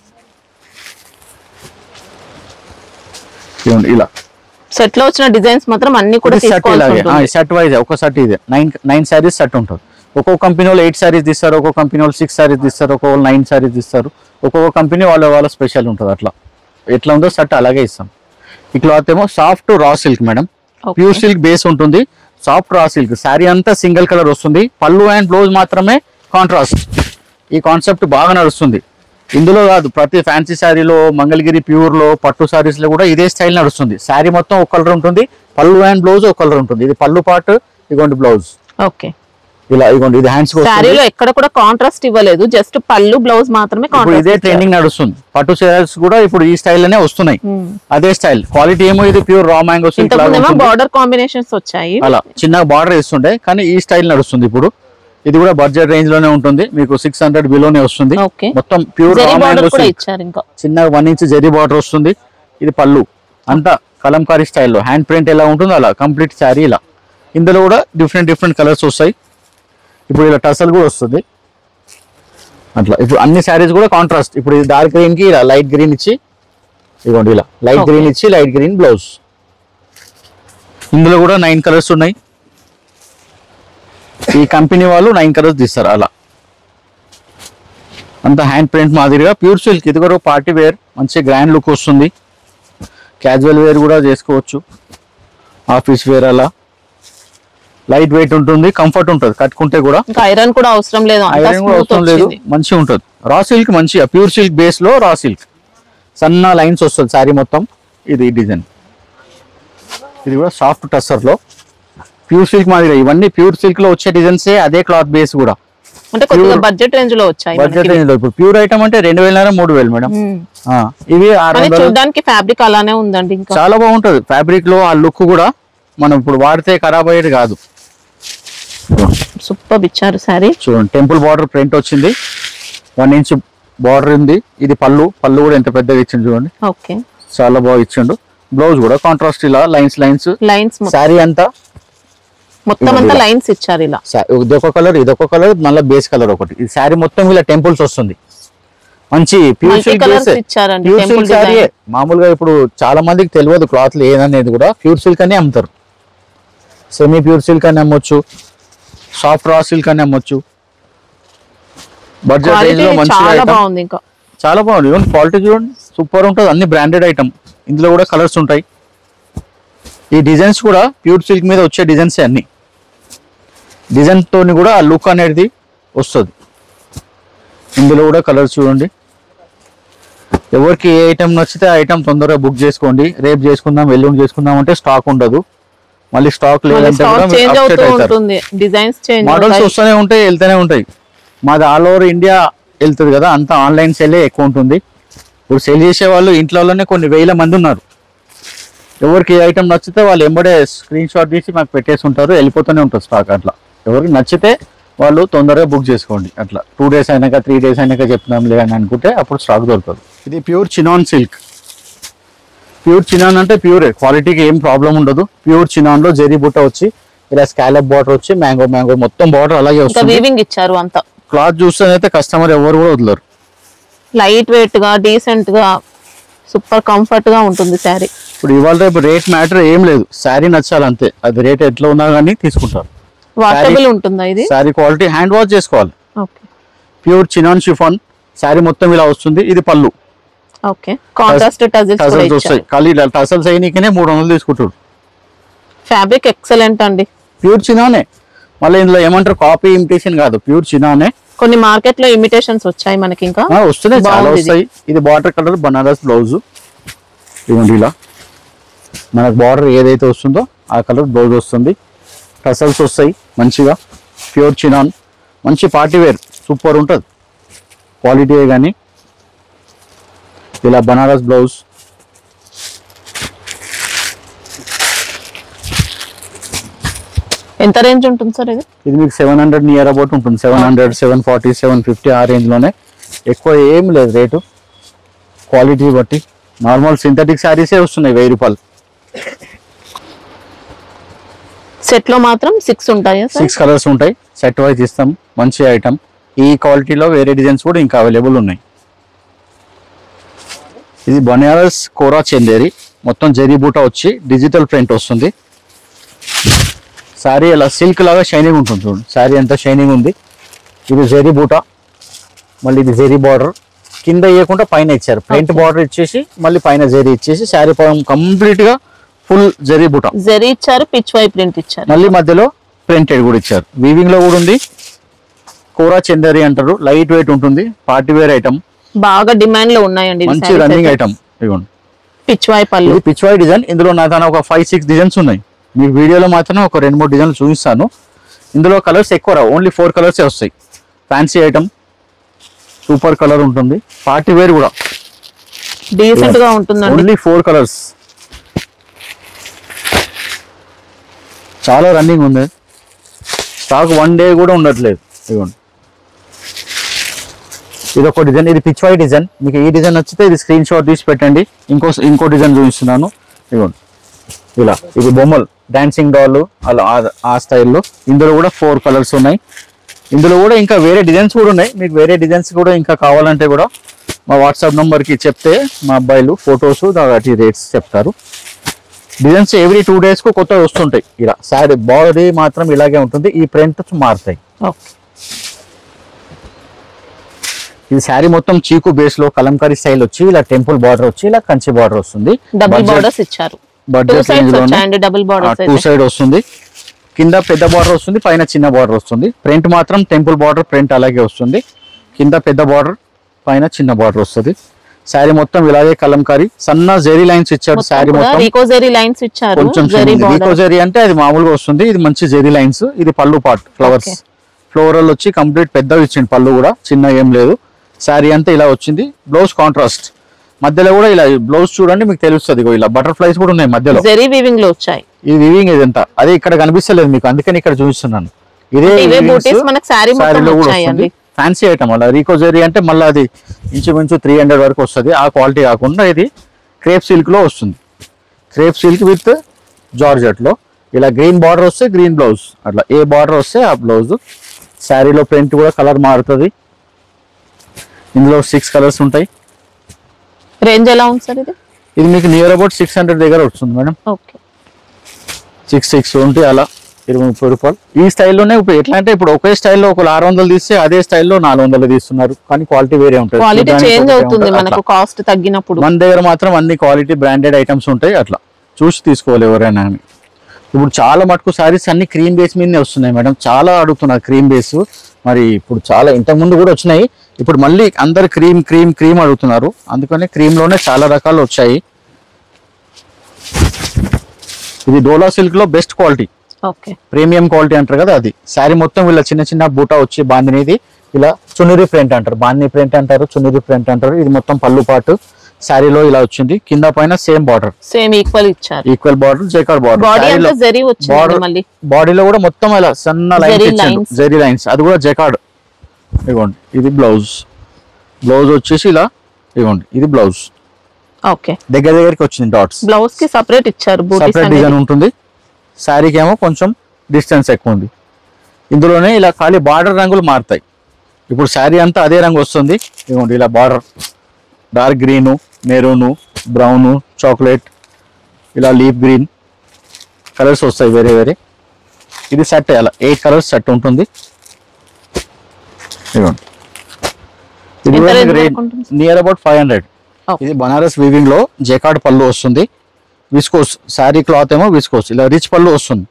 ఇలా సెట్ లో వచ్చిన డిజైన్స్ మాత్రం అన్ని కూడా సెట్ ఇలాగే సెట్ వైజ్ ఒక సెట్ ఇదే 9 శారీస్ సెట్ ఉంటుంది. ఒక్కొక్క కంపెనీ వాళ్ళు 8 శారీస్ తీస్తారు, ఒక్కొక్క కంపెనీ వాళ్ళు 6 శారీస్ తీస్తారు, ఒక్కొక్క 9 శారీస్ తీస్తారు. ఒక్కొక్క కంపెనీ వాళ్ళ స్పెషల్ ఉంటుంది. అట్లా ఎట్లా ఉందో సెట్ అలాగే ఇస్తాం. ఈ క్లాత్ ఏమో soft raw silk madam, pure silk base ఉంటుంది, సాఫ్ట్ రా సిల్క్. శారీ అంతా సింగిల్ కలర్ వస్తుంది, పళ్ళు అండ్ బ్లౌజ్ మాత్రమే కాంట్రాస్ట్. ఈ కాన్సెప్ట్ బాగా నడుస్తుంది. ఇందులో కాదు, ప్రతి ఫ్యాన్సీ శారీలో, మంగళగిరి ప్యూర్ లో, పట్టు శారీస్ లో కూడా ఇదే స్టైల్ నడుస్తుంది. శారీ మొత్తం ఒక కలర్ ఉంటుంది, పళ్ళు అండ్ బ్లౌజ్ ఒక కలర్ ఉంటుంది. ఇది పళ్ళు పార్ట్, ఇగోండి బ్లౌజ్. ఓకే, ఇలా ఇగోండి ఇది హ్యాండ్స్. శారీలో ఎక్కడ కూడా కాంట్రాస్ట్ ఇవ్వలేదు, జస్ట్ పళ్ళు బ్లౌజ్ మాత్రమే ఇప్పుడు కాంట్రాస్ట్. ఇదే ట్రెండింగ్ నడుస్తుంది. పట్టు శారీస్ కూడా ఇప్పుడు ఈ స్టైల్ లోనే వస్తున్నాయి. అదే స్టైల్. క్వాలిటీ ఏమో ఇది ప్యూర్ రా మ్యాంగో సిల్క్ లాగా బార్డర్ కాంబినేషన్స్ వచ్చాయి, అలా చిన్నగా బార్డర్ వేస్తుండే, కానీ ఈ స్టైల్ నడుస్తుంది ఇప్పుడు. ఇది కూడా బడ్జెట్ రేంజ్ లోనే ఉంటుంది, మీకు 600 బిలోనే వస్తుంది. మొత్తం ప్యూర్ రా మ్యాంగో సిల్క్, చిన్న 1 ఇంచ్ జరీ బార్డర్ వస్తుంది. ఇది పళ్ళు అంతా కలంకారీ స్టైల్లో, హ్యాండ్ ప్రింట్ ఎలా ఉంటుందో అలా కంప్లీట్ శారీ ఇలా. ఇందులో కూడా డిఫరెంట్ కలర్స్ వస్తాయి. ఇప్పుడు ఇలా టసల్ కూడా వస్తుంది అట్లా. ఇప్పుడు అన్ని శారీస్ కూడా కాంట్రాస్ట్. ఇప్పుడు ఇది డార్క్ గ్రీన్ కి ఇలా లైట్ గ్రీన్ ఇచ్చి, ఇదిగోండి ఇలా లైట్ గ్రీన్ ఇచ్చి లైట్ గ్రీన్ బ్లౌజ్. ఇందులో కూడా 9 కలర్స్ ఉన్నాయి. ఈ కంపెనీ వాళ్ళు 9 కలర్స్ తీస్తారు అలా. అంత హ్యాండ్ ప్రింట్ మాదిరిగా ప్యూర్ సిల్క్. ఇది కూడా పార్టీ వేర్, మంచి గ్రాండ్ లుక్ వస్తుంది. క్యాజువల్ వేర్ కూడా చేసుకోవచ్చు, ఆఫీస్ వేర్ అలా. లైట్ వెయిట్ ఉంటుంది, కంఫర్ట్ ఉంటుంది, కట్టుకుంటే కూడా. ఐరన్ కూడా అవసరం లేదు, ఐరన్ కూడా అవసరం లేదు, మంచిగా ఉంటుంది. రా సిల్క్ మంచిగా, ప్యూర్ సిల్క్ బేస్ లో రా సిల్క్, సన్న లైన్స్ వస్తుంది శారీ మొత్తం. ఇది డిజైన్, ఇది కూడా సాఫ్ట్ టస్సర్ లో ప్యూర్ సిల్క్ మాదిరిగా. ఇవన్నీ ప్యూర్ సిల్క్ లో వచ్చే డిజైన్స్, అదే క్లాత్ బేస్ కూడా. అంటే కొద్దిగా బడ్జెట్ రేంజ్ లో వచ్చాయి. బడ్జెట్ రేంజ్ లో ఇప్పుడు ప్యూర్ ఐటమ్ అంటే 2000 3,000 మేడం. ఇవి 600. చూడడానికి ఫ్యాబ్రిక్ అలానే ఉందండి, ఇంకా చాలా బాగుంటది ఫ్యాబ్రిక్ లో. ఆ లుక్ కూడా మనం ఇప్పుడు వాడితే ఖరాబ్ అయ్యేది కాదు. సూపర్ ఇచ్చారు సారీ. చూడండి, టెంపుల్ బార్డర్ ప్రింట్ వచ్చింది, 1 ఇంచ్ బార్డర్ ఉంది. ఇది పళ్ళు కూడా ఎంత పెద్దగా ఇచ్చింది చూడండి. ఓకే, చాలా బాగా ఇచ్చిండు. బ్లౌజ్ కూడా కాంట్రాస్ట్ ఇలా లైన్స్ శారీ అంతా మొత్తం అంతా లైన్స్ ఇచ్చారు ఇలా. ఇదొక కలర్, ఇదొక కలర్, మళ్ళీ బేస్ కలర్ ఒకటి. ఈ శారీ మొత్తం ఇలా టెంపుల్స్ వస్తుంది. మంచి ప్యూర్ సిల్క్ శారీ. మామూలుగా ఇప్పుడు చాలా మందికి తెలియదు క్లాత్ ఏదనేది కూడా. ప్యూర్ సిల్క్ అని అమ్ముతారు, సెమీ ప్యూర్ సిల్క్ అని అమ్మొచ్చు, సాఫ్ట్ రా సిల్క్ అని అమ్మొచ్చు. బడ్జెట్ రేంజ్ లో మంచిగా చాలా బాగుంది. ఈవెన్ క్వాలిటీ చూడండి, సూపర్ ఉంటుంది. అన్ని బ్రాండెడ్ ఐటమ్. ఇందులో కూడా కలర్స్ ఉంటాయి. ఈ డిజైన్స్ కూడా ప్యూర్ సిల్క్ మీద వచ్చే డిజైన్స్ అన్ని. డిజైన్ తోని కూడా ఆ లుక్ అనేది వస్తుంది. ఇందులో కూడా కలర్స్ చూడండి. ఎవరికి ఏ ఐటమ్ నచ్చితే ఆ ఐటమ్ తొందరగా బుక్ చేసుకోండి. రేపు చేసుకుందాం, ఎల్లుండి చేసుకుందాం అంటే స్టాక్ ఉండదు. మళ్ళీ స్టాక్ లేదంటే మోడల్స్ వస్తూనే ఉంటాయి, వెళ్తూనే ఉంటాయి. మాది ఆల్ ఓవర్ ఇండియా వెళ్తుంది కదా, అంతా ఆన్లైన్ సేలే ఎక్కువ ఉంటుంది. ఇప్పుడు సేల్ చేసే వాళ్ళు ఇంట్లోనే కొన్ని 1000 మంది ఉన్నారు. ఎవరికి ఏ ఐటమ్ నచ్చితే వాళ్ళు ఎంబడే స్క్రీన్ షాట్ తీసి మాకు పెట్టేసి ఉంటారు, వెళ్ళిపోతూనే ఉంటుంది స్టాక్. అట్లా ఎవరికి నచ్చితే వాళ్ళు తొందరగా బుక్ చేసుకోండి. అట్లా 2 డేస్ అయినాక 3 డేస్ అయినాక చెప్తాంలే అని అనుకుంటే అప్పుడు స్టాక్ దొరుకుతుంది. ఇది pure chinon silk. Pure chinon అంటే ప్యూరే, క్వాలిటీకి ఏం ప్రాబ్లం ఉండదు. ప్యూర్ చినాన్ లో జెరీ బుట్ట వచ్చి ఇలా స్కాలప్ బార్డర్ వచ్చి మ్యాంగో మొత్తం బార్డర్ అలాగే వస్తుంది. ఇచ్చారు అంతా. క్లాత్ చూస్తేనైతే కస్టమర్ ఎవరు కూడా వదలరు. లైట్ వెయిట్ గా, డీసెంట్ గా, సూపర్ కంఫర్ట్ గా ఉంటుంది శారీ. ఇప్పుడు ఇవాళ రేపు రేట్ మ్యాటర్ ఏం లేదు, శారీ నచ్చాలి అంతే. అది రేట్ ఎట్లా ఉన్నా కానీ తీసుకుంటారు. వాషబుల్ ఉంటుందా ఇది? శారీ క్వాలిటీ హ్యాండ్ వాష్ చేసుకోవాలి. ప్యూర్ చినాన్ షిఫాన్ శారీ మొత్తం ఇలా వస్తుంది. ఇది పళ్ళు. ఓకే, కాంట్రాస్ట్ టజల్స్ వస్తాయి. ఖాళీ టసల్స్ అయినకనే 300 తీసుకుంటారు. ఫ్యాబ్రిక్ ఎక్సలెంట్ అండి, ప్యూర్ చినానే. మళ్ళీ ఇందులో ఏమంటారు, కాపీ ఇమిటేషన్ కాదు, ప్యూర్ చినానే. కొన్ని మార్కెట్ లో ఇమిటేషన్స్ వచ్చాయి మనకి, ఇంకా వస్తున్నాయి, చాలా వస్తాయి. ఇది బార్డర్ కలర్ బనారస్ బ్లౌజ్. ఇవ్వండి ఇలా మనకు బార్డర్ ఏదైతే వస్తుందో ఆ కలర్ బ్లౌజ్ వస్తుంది. టసల్స్ వస్తాయి మంచిగా. ప్యూర్ చినాన్, మంచి పార్టీ వేర్, సూపర్ ఉంటుంది క్వాలిటీ. కానీ ఇలా బనారస్ బ్లౌజ్. ఎంత రేంజ్ ఉంటుంది సార్ ఇది? ఇది మీకు 700 నియర్ అబౌట్ ఉంటుంది. 700, 740, 750 ఆ రేంజ్ లోనే. ఎక్కువ ఏం లేదు రేటు, క్వాలిటీ బట్టి. నార్మల్ సింథటిక్ శారీసే వస్తున్నాయి 1000 రూపాయలు. సెట్ లో మాత్రం 6 ఉంటాయా సార్? 6 కలర్స్ ఉంటాయి, సెట్ వైజ్ ఇస్తాం. మంచి ఐటమ్. ఈ క్వాలిటీలో వేరే డిజైన్స్ కూడా ఇంకా అవైలబుల్ ఉన్నాయి. ఇది బనారస్ కోరా చందేరి, మొత్తం జరీ బూటా వచ్చి డిజిటల్ ప్రింట్ వస్తుంది. శారీ ఇలా సిల్క్ లాగా షైనింగ్ ఉంటుంది చూడండి. శారీ అంతా షైనింగ్ ఉంది. ఇది జరీ బూటా, మళ్ళీ ఇది జరీ బార్డర్. కింద ఇవ్వకుండా పైన ఇచ్చారు. ప్రింట్ బార్డర్ ఇచ్చేసి మళ్ళీ పైన జరీ ఇచ్చేసి శారీ కంప్లీట్ గా ఫుల్ జరీ బూటా జరీ ఇచ్చారు, పిచ్ వై ప్రింట్ ఇచ్చారు, మళ్ళీ మధ్యలో ప్రింటెడ్ కూడా ఇచ్చారు. వీవింగ్ లో కూడా ఉంది. కోరా చందేరి అంటారు, లైట్ వెయిట్ ఉంటుంది, పార్టీ వేర్ ఐటమ్, బాగా డిమాండ్ లో ఉన్నాయండి. మంచి రన్నింగ్ ఐటమ్. ఇదిగోండి పిచ్ వై పళ్ళు, ఇది పిచ్ వై డిజైన్. ఇందులో నా తన ఒక 5-6 డిజైన్స్ ఉన్నాయి. మీకు వీడియోలో మాత్రం ఒక 2-3 డిజైన్లు చూపిస్తాను. ఇందులో కలర్స్ ఎక్కువ రావు, ఓన్లీ 4 కలర్సే వస్తాయి. ఫ్యాన్సీ ఐటమ్, సూపర్ కలర్ ఉంటుంది, పార్టీ వేర్ కూడా డీసెంట్ గా ఉంటుందండి. ఓన్లీ 4 కలర్స్, చాలా రన్నింగ్ ఉంది. స్టాక్ 1 డే కూడా ఉండట్లేదు. ఇదిగోండి ఇది ఒక డిజైన్, ఇది పిచ్ వై డిజైన్. మీకు ఈ డిజైన్ నచ్చితే ఇది స్క్రీన్ షాట్ తీసి పెట్టండి. ఇంకో డిజైన్ చూపిస్తున్నాను. ఇదిగోండి ఇలా, ఇది బొమ్మలు, డాన్సింగ్ డాల్ అలా ఆ స్టైల్లో. ఇందులో కూడా 4 కలర్స్ ఉన్నాయి. ఇందులో కూడా ఇంకా వేరే డిజైన్స్ కూడా ఉన్నాయి. మీకు వేరే డిజైన్స్ కూడా ఇంకా కావాలంటే కూడా మా వాట్సాప్ నెంబర్కి చెప్తే మా అబ్బాయిలు ఫొటోస్ వాటి రేట్స్ చెప్తారు. డిజైన్స్ ఎవ్రీ 2 days కు కొత్తవి వస్తుంటాయి. ఇలా శారీ బాడీ మాత్రం ఇలాగే ఉంటుంది, ఈ ప్రింట్స్ మారుతాయి. ఇది శారీ మొత్తం చీకు బేస్ లో కలంకారీ స్టైల్ వచ్చి ఇలా టెంపుల్ బార్డర్ వచ్చి ఇలా కంచి బార్డర్ వస్తుంది. డబుల్ బార్డర్స్ ఇచ్చారు, బడ్జెట్ రేంజ్ లోనే డబుల్ బార్డర్స్ 2 సైడ్ వస్తుంది. కింద పెద్ద బార్డర్ వస్తుంది, పైన చిన్న బార్డర్ వస్తుంది. ప్రింట్ మాత్రం టెంపుల్ బార్డర్ ప్రింట్ అలాగే వస్తుంది. కింద పెద్ద బార్డర్, పైన చిన్న బార్డర్ వస్తుంది. శారీ మొత్తం ఇలాగే కలంకారీ సన్న జెరీ లైన్స్ ఇచ్చారు. శారీ మొత్తం రీకో జెరీ లైన్స్ ఇచ్చారు. కొంచెం రీకో జెరీ అంటే అది మామూలుగా వస్తుంది, ఇది మంచి జెరీ లైన్స్. ఇది పళ్ళు పార్ట్, ఫ్లవర్స్ ఫ్లోరల్ వచ్చి కంప్లీట్ పెద్దవి ఇచ్చింది. పళ్ళు కూడా చిన్న ఏం లేదు. శారీ అంతా ఇలా వచ్చింది. బ్లౌజ్ కాంట్రాస్ట్, మధ్యలో కూడా ఇలా బ్లౌజ్ చూడండి మీకు తెలుస్తుంది. ఇలా బటర్ఫ్లైస్ కూడా ఉన్నాయి మధ్యలో, జెరీ వీవింగ్ లో వచ్చాయి. ఈ వీవింగ్ ఇదంతా అదే ఇక్కడ కనిపిస్తలేదు మీకు, అందుకని ఇక్కడ చూపిస్తున్నాను. ఇదే బూటీస్ మనకి శారీ మొత్తం వచ్చాయండి. Fancy item. అలా రీకో జెరీ అంటే మళ్ళీ అది ఇంచుమించు 300 వరకు వస్తుంది. ఆ క్వాలిటీ కాకుండా ఇది క్రేప్ సిల్క్ లో వస్తుంది. క్రేప్ సిల్క్ విత్ జార్జెట్ లో ఇలా గ్రీన్ బార్డర్ వస్తే గ్రీన్ బ్లౌజ్, అట్లా ఏ బార్డర్ వస్తే ఆ బ్లౌజ్. శారీలో ప్రింట్ కూడా కలర్ మారుతుంది. ఇందులో 6 కలర్స్ ఉంటాయి. రేంజ్ ఎలా ఉంది సార్ ఇది? ఇది మీకు నియర్ అబౌట్ 600 దగ్గర వస్తుంది మేడం. ఓకే, 620 అలా 20-30 రూపాయలు. ఈ స్టైల్లోనే ఇప్పుడు ఎట్లా అంటే ఇప్పుడు ఒకే స్టైల్లో ఒక 600 తీస్తే అదే స్టైల్లో 400 తీస్తున్నారు. కానీ క్వాలిటీ వేరే ఉంటుంది, క్వాలిటీ చేంజ్ అవుతుంది మనకు కాస్ట్ తగ్గినప్పుడు. మన దగ్గర మాత్రం అన్ని క్వాలిటీ బ్రాండెడ్ ఐటమ్స్ ఉంటాయి. అట్లా చూసి తీసుకోవాలి ఎవరైనా. ఇప్పుడు చాలా మటుకు సారీస్ అన్ని క్రీమ్ బేస్ మీదనే వస్తున్నాయి మేడం. చాలా అడుగుతున్నారు క్రీమ్ బేస్. మరి ఇప్పుడు చాలా ఇంతకు ముందు కూడా వచ్చినాయి, ఇప్పుడు మళ్ళీ అందరు క్రీమ్ క్రీమ్ క్రీమ్ అడుగుతున్నారు. అందుకని క్రీమ్ లోనే చాలా రకాలు వచ్చాయి. ఇది డోలా సిల్క్ లో బెస్ట్ క్వాలిటీ, ప్రీమియం క్వాలిటీ అంటారు కదా అది. శారీ మొత్తం ఇలా చిన్న చిన్న బూటా వచ్చి బాందినీది ఇలా చున్నీరి ప్రింట్ అంటారు, బాందిని ప్రింట్ అంటారు, చున్నీరి ప్రింట్ అంటారు. ఇది మొత్తం పళ్ళు పాటు శారీలో ఇలా వచ్చింది. కింద పైన సేమ్ బార్డర్, సేమ్ ఈక్వల్ ఇచ్చారు. Equal border, jacquard border. బాడీలో కూడా మొత్తం ఇలా సన్న లైన్స్, జెరీ లైన్స్, అది కూడా జైకార్డ్. ఇదిగోండి ఇది బ్లౌజ్. బ్లౌజ్ వచ్చేసి ఇలా ఇదిగోండి, ఇది బ్లౌజ్. ఓకే, దగ్గరికి వచ్చింది డాట్స్. బ్లౌజ్ కి సెపరేట్ ఇచ్చారు, సెపరేట్ డిజైన్ ఉంటుంది. శారీకి ఏమో కొంచెం డిస్టెన్స్ ఎక్కువ ఉంది. ఇందులోనే ఇలా ఖాళీ బార్డర్ రంగులు మారుతాయి. ఇప్పుడు శారీ అంతా అదే రంగు వస్తుంది. ఇదిగోండి ఇలా border dark green, maroon, brown, chocolate, ఇలా లీఫ్ గ్రీన్ కలర్స్ వస్తాయి వేరే వేరే. ఇది సెట్ అలా 8 కలర్స్ సెట్ ఉంటుంది. ఇదిగోండి ఇది నియర్ అబౌట్ 500. ఇది బనారస్ వీవింగ్ లో జైకార్డ్ పళ్ళు వస్తుంది. విస్కోస్ శారీ క్లాత్ ఏమో విస్కోస్, ఇలా రిచ్ పళ్ళు వస్తుంది.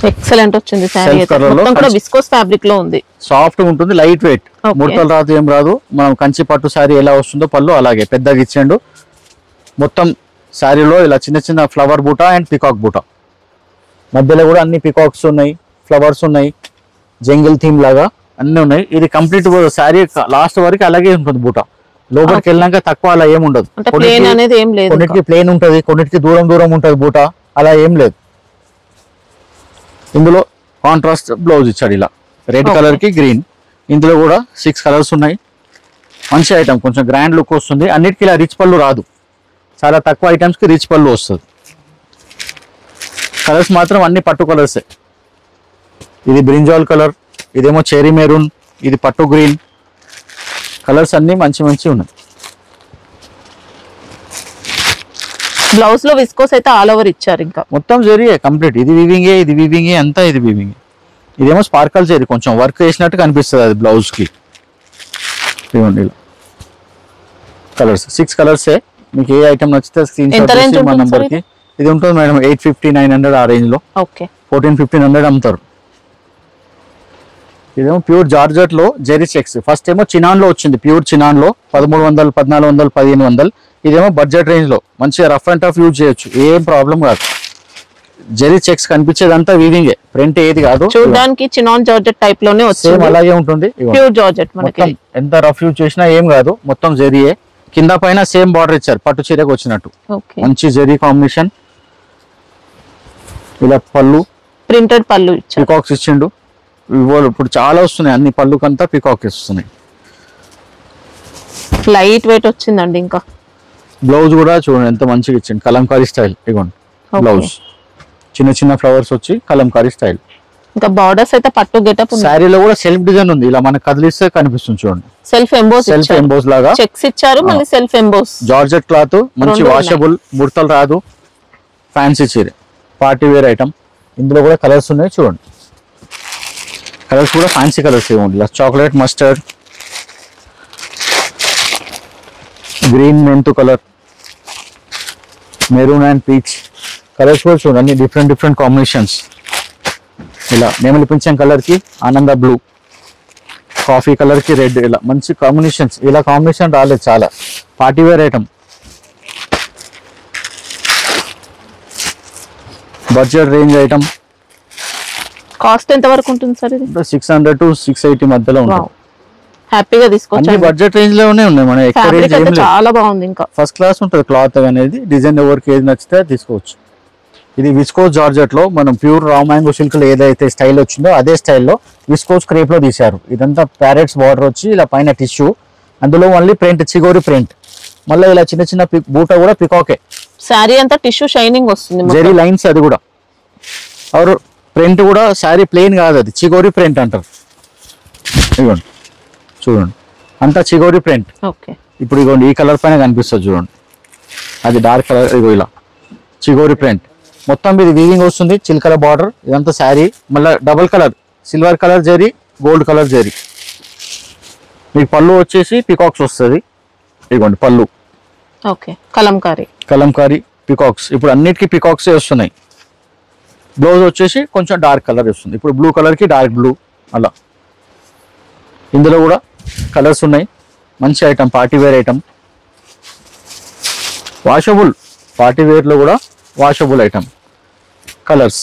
ఎక్సలెంట్ వచ్చింది శారీ. మొత్తం కూడా విస్కోస్ ఫ్యాబ్రిక్ లో ఉంది, సాఫ్ట్ గా ఉంటుంది, లైట్ వెయిట్, ముడతలు రాదు ఏం రాదు. మనం కంచి పట్టు శారీ ఎలా వస్తుందో పళ్ళు అలాగే పెద్దగా ఇచ్చాడు. మొత్తం శారీలో ఇలా చిన్న చిన్న ఫ్లవర్ బూటా అండ్ పికాక్ బూటా, మధ్యలో కూడా అన్ని పికాక్స్ ఉన్నాయి, ఫ్లవర్స్ ఉన్నాయి, జంగిల్ థీమ్ లాగా అన్ని ఉన్నాయి. ఇది కంప్లీట్ శారీ లాస్ట్ వరకు అలాగే ఉంటుంది బూటా. లోపలికి వెళ్ళినాక తక్కువ అలా ఏముండదు. కొన్నిటికి ప్లేన్ ఉంటుంది, కొన్నిటికి దూరం దూరం ఉంటుంది బూటా. అలా ఏం లేదు. ఇందులో కాంట్రాస్ట్ బ్లౌజ్ ఇచ్చాడు ఇలా రెడ్ కలర్ కి గ్రీన్. ఇందులో కూడా 6 కలర్స్ ఉన్నాయి. మంచి ఐటమ్, కొంచెం గ్రాండ్ లుక్ వస్తుంది. అన్నిటికీ ఇలా రిచ్ పళ్ళు రాదు, చాలా తక్కువ ఐటమ్స్ కి రిచ్ పళ్ళు వస్తుంది. కలర్స్ మాత్రం అన్ని పట్టు కలర్సే. ఇది బ్రింజాల్ కలర్, ఇదేమో చెరీ మెరూన్, ఇది పట్టు గ్రీన్. కలర్స్ అన్ని మంచి మంచి ఉన్నాయి. బ్లౌజ్ లో విస్కోస్ అయితే ఆల్ ఓవర్ ఇచ్చారు. ఇంకా మొత్తం జరీయే కంప్లీట్. ఇది వీవింగే, ఇది వీవింగే, అంతా ఇది వీవింగే. ఇదేమో స్పార్కల్ జరీ, కొంచెం వర్క్ చేసినట్టు కనిపిస్తుంది అది బ్లౌజ్ కి. ఇవ్వండి ఇలా కలర్స్ 6 కలర్సే. మీకు ఏ ఐటమ్ నచ్చితే స్క్రీన్ షాట్ చేసి మా నంబర్ కి. ఇది ఉంటుంది మేడం 850 900 ఆ రేంజ్ లో. ఓకే 1400 అమ్ముతారు. ఇదేమో ప్యూర్ జార్జెట్ లో జెరీ చెక్స్. ఫస్ట్ ఏమో చినాన్ లో వచ్చింది, ప్యూర్ చినాన్ లో 1300 1400 1500. ఇదేమో బడ్జెట్ రేంజ్ లో మంచిగా రఫ్ అండ్ టఫ్ యూజ్ చేయొచ్చు, ఏం ప్రాబ్లం కాదు. జెరీ చెక్స్ కనిపించేదంతా వీవింగే, ప్రింట్ ఏది కాదు. చూడడానికి చినాన్ జార్జెట్ టైప్ లోనే వచ్చింది, సేమ్ అలాగే ఉంటుంది. ప్యూర్ జార్జెట్ మనకి ఎంత రఫ్ యూజ్ చేసినా ఏం కాదు, మొత్తం జెరీయే. కింద పైన సేమ్ బార్డర్ ఇచ్చారు, పట్టు చీరకు వచ్చినట్టు. మంచి జెరీ కాంబినేషన్. ఇలా పళ్ళు ప్రింటెడ్ పళ్ళు ఇచ్చారు, పికాక్స్ ఇచ్చిండు. ఇప్పుడు చాలా వస్తున్నాయి, అన్ని పళ్ళుకంతా పికాక్ వస్తున్నాయి. లైట్ వెయిట్ వచ్చిందండి. ఇంకా బ్లౌజ్ కూడా చూడండి ఎంత మంచిగా ఇచ్చిండు, కలంకారీ స్టైల్. ఇగోండి బ్లౌజ్ చిన్న చిన్న ఫ్లవర్స్ వచ్చి కలంకారీ స్టైల్. ఇంకా బార్డర్స్ అయితే పట్టు గెటప్. శారీలో కూడా సెల్ఫ్ డిజైన్ ఉంది, ఇలా మనకు కదిలిస్తే కనిపిస్తుంది చూడండి. సెల్ఫ్ ఎంబోస్ లాగా చెక్స్ ఇచ్చారు, మళ్ళీ సెల్ఫ్ ఎంబోస్. జార్జెట్ క్లాత్, మంచి వాషబుల్, ముడతలు రాదు, ఫ్యాన్సీ చీర, పార్టీ వేర్ ఐటమ్. ఇందులో కూడా కలర్స్ ఉన్నాయి చూడండి. కలర్స్ కూడా ఫ్యాన్సీ కలర్స్ ఏముంది, ఇలా చాక్లెట్ మస్టర్డ్, గ్రీన్ మెంతు colour, maroon and peach. Colours కూడా చూడండి డిఫరెంట్ కాంబినేషన్స్. ఇలా నెమలి పింఛం కలర్ కి ఆనంద బ్లూ, కాఫీ కలర్ కి రెడ్, ఇలా మంచి కాంబినేషన్స్. ఇలా కాంబినేషన్ రాలేదు, చాలా party wear item. Budget range item. Cost ఎంత వరకు ఉంటుంది సార్ ఇది? 600 to 680 మధ్యలో ఉంటుంది. హ్యాపీగా తీసుకోవచ్చు, బడ్జెట్ రేంజ్ లోనే ఉన్నాయి. మన ఎక్కువ రేంజ్ ఏం లేదు, చాలా బాగుంది. ఇంకా ఫస్ట్ క్లాస్ ఉంటుంది క్లాత్ అనేది. డిజైన్ ఎవరికి ఏది నచ్చితే తీసుకోవచ్చు. ఇది విస్కోస్ జార్జెట్ లో మనం ప్యూర్ రా మ్యాంగో సిల్క్ లో ఏదైతే స్టైల్ వచ్చిందో అదే స్టైల్లో విస్కోస్ క్రేప్ లో తీశారు. ఇదంతా ప్యారెట్స్ బార్డర్ వచ్చి ఇలా పైన టిష్యూ, అందులో ఓన్లీ ప్రింట్ చిగోరి ప్రింట్. మళ్ళీ ఇలా చిన్న చిన్న బూట కూడా పికాకే. శారీ అంతా టిష్యూ షైనింగ్ వస్తుంది, జెరీ లైన్స్. అది కూడా ఆర్ ప్రింట్ కూడా శారీ ప్లెయిన్ కాదు, అది చిగోరి ప్రింట్ అంటారు. ఇదిగోండి చూడండి, అంతా చిగోరి ప్రింట్. ఇప్పుడు ఇదిగోండి ఈ కలర్ పైన కనిపిస్తుంది చూడండి, అది డార్క్ కలర్. ఇదిగో ఇలా చిగోరి ప్రింట్ మొత్తం ఇది వీవింగ్ వస్తుంది, చిల్కల బార్డర్. ఇదంతా శారీ మళ్ళీ double colour, silver colour zari, gold colour zari. మీకు పళ్ళు వచ్చేసి పికాక్స్ వస్తుంది. ఇదిగోండి పళ్ళు కలంకారీ పికాక్స్. ఇప్పుడు అన్నిటికీ పికాక్స్ వస్తున్నాయి. బ్లౌజ్ వచ్చేసి కొంచెం డార్క్ కలర్ వస్తుంది. ఇప్పుడు బ్లూ కలర్ కి డార్క్ బ్లూ అలా. ఇందులో కూడా కలర్స్ ఉన్నాయి. మంచి item, party wear item, washable. Party wear లో కూడా వాషబుల్ ఐటమ్. కలర్స్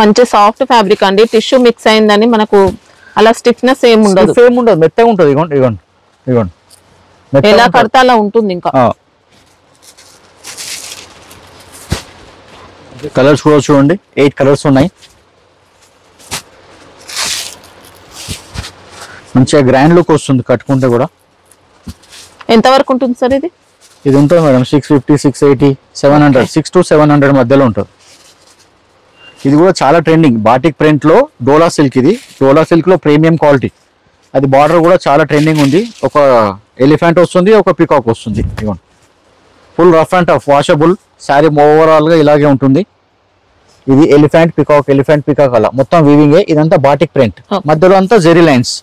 మంచి సాఫ్ట్ ఫ్యాబ్రిక్ అండి. టిష్యూ మిక్స్ అయిందని మనకు అలా స్టిఫ్నెస్ ఏం ఉండదు, మెత్తగా ఉంటుంది. ఇగోండి ఇగోండి ఇగోండి ఎలా కడతా అలా ఉంటుంది. ఇంకా కలర్స్ కూడా చూడండి 8 కలర్స్ ఉన్నాయి. మంచిగా గ్రాండ్ లుక్ వస్తుంది కట్టుకుంటే కూడా. ఎంత వరకు ఉంటుంది సార్ ఇది? ఇది ఉంటుంది మేడం 650 680 700 6 to 700 మధ్యలో ఉంటుంది. ఇది కూడా చాలా ట్రెండింగ్. బాటిక్ ప్రింట్ లో డోలా సిల్క్. ఇది డోలా సిల్క్ లో ప్రీమియం క్వాలిటీ. అది బార్డర్ కూడా చాలా ట్రెండింగ్ ఉంది. ఒక ఎలిఫెంట్ వస్తుంది, ఒక పికాక్ వస్తుంది. ఇవ్వండి full rough and tough, washable. Sari overall గా ఇలాగే ఉంటుంది. ఇది ఎలిఫెంట్ పికాక్ అలా మొత్తం వీవింగే. ఇదంతా బాటిక్ ప్రింట్, మధ్యలో అంతా జెరీ లైన్స్.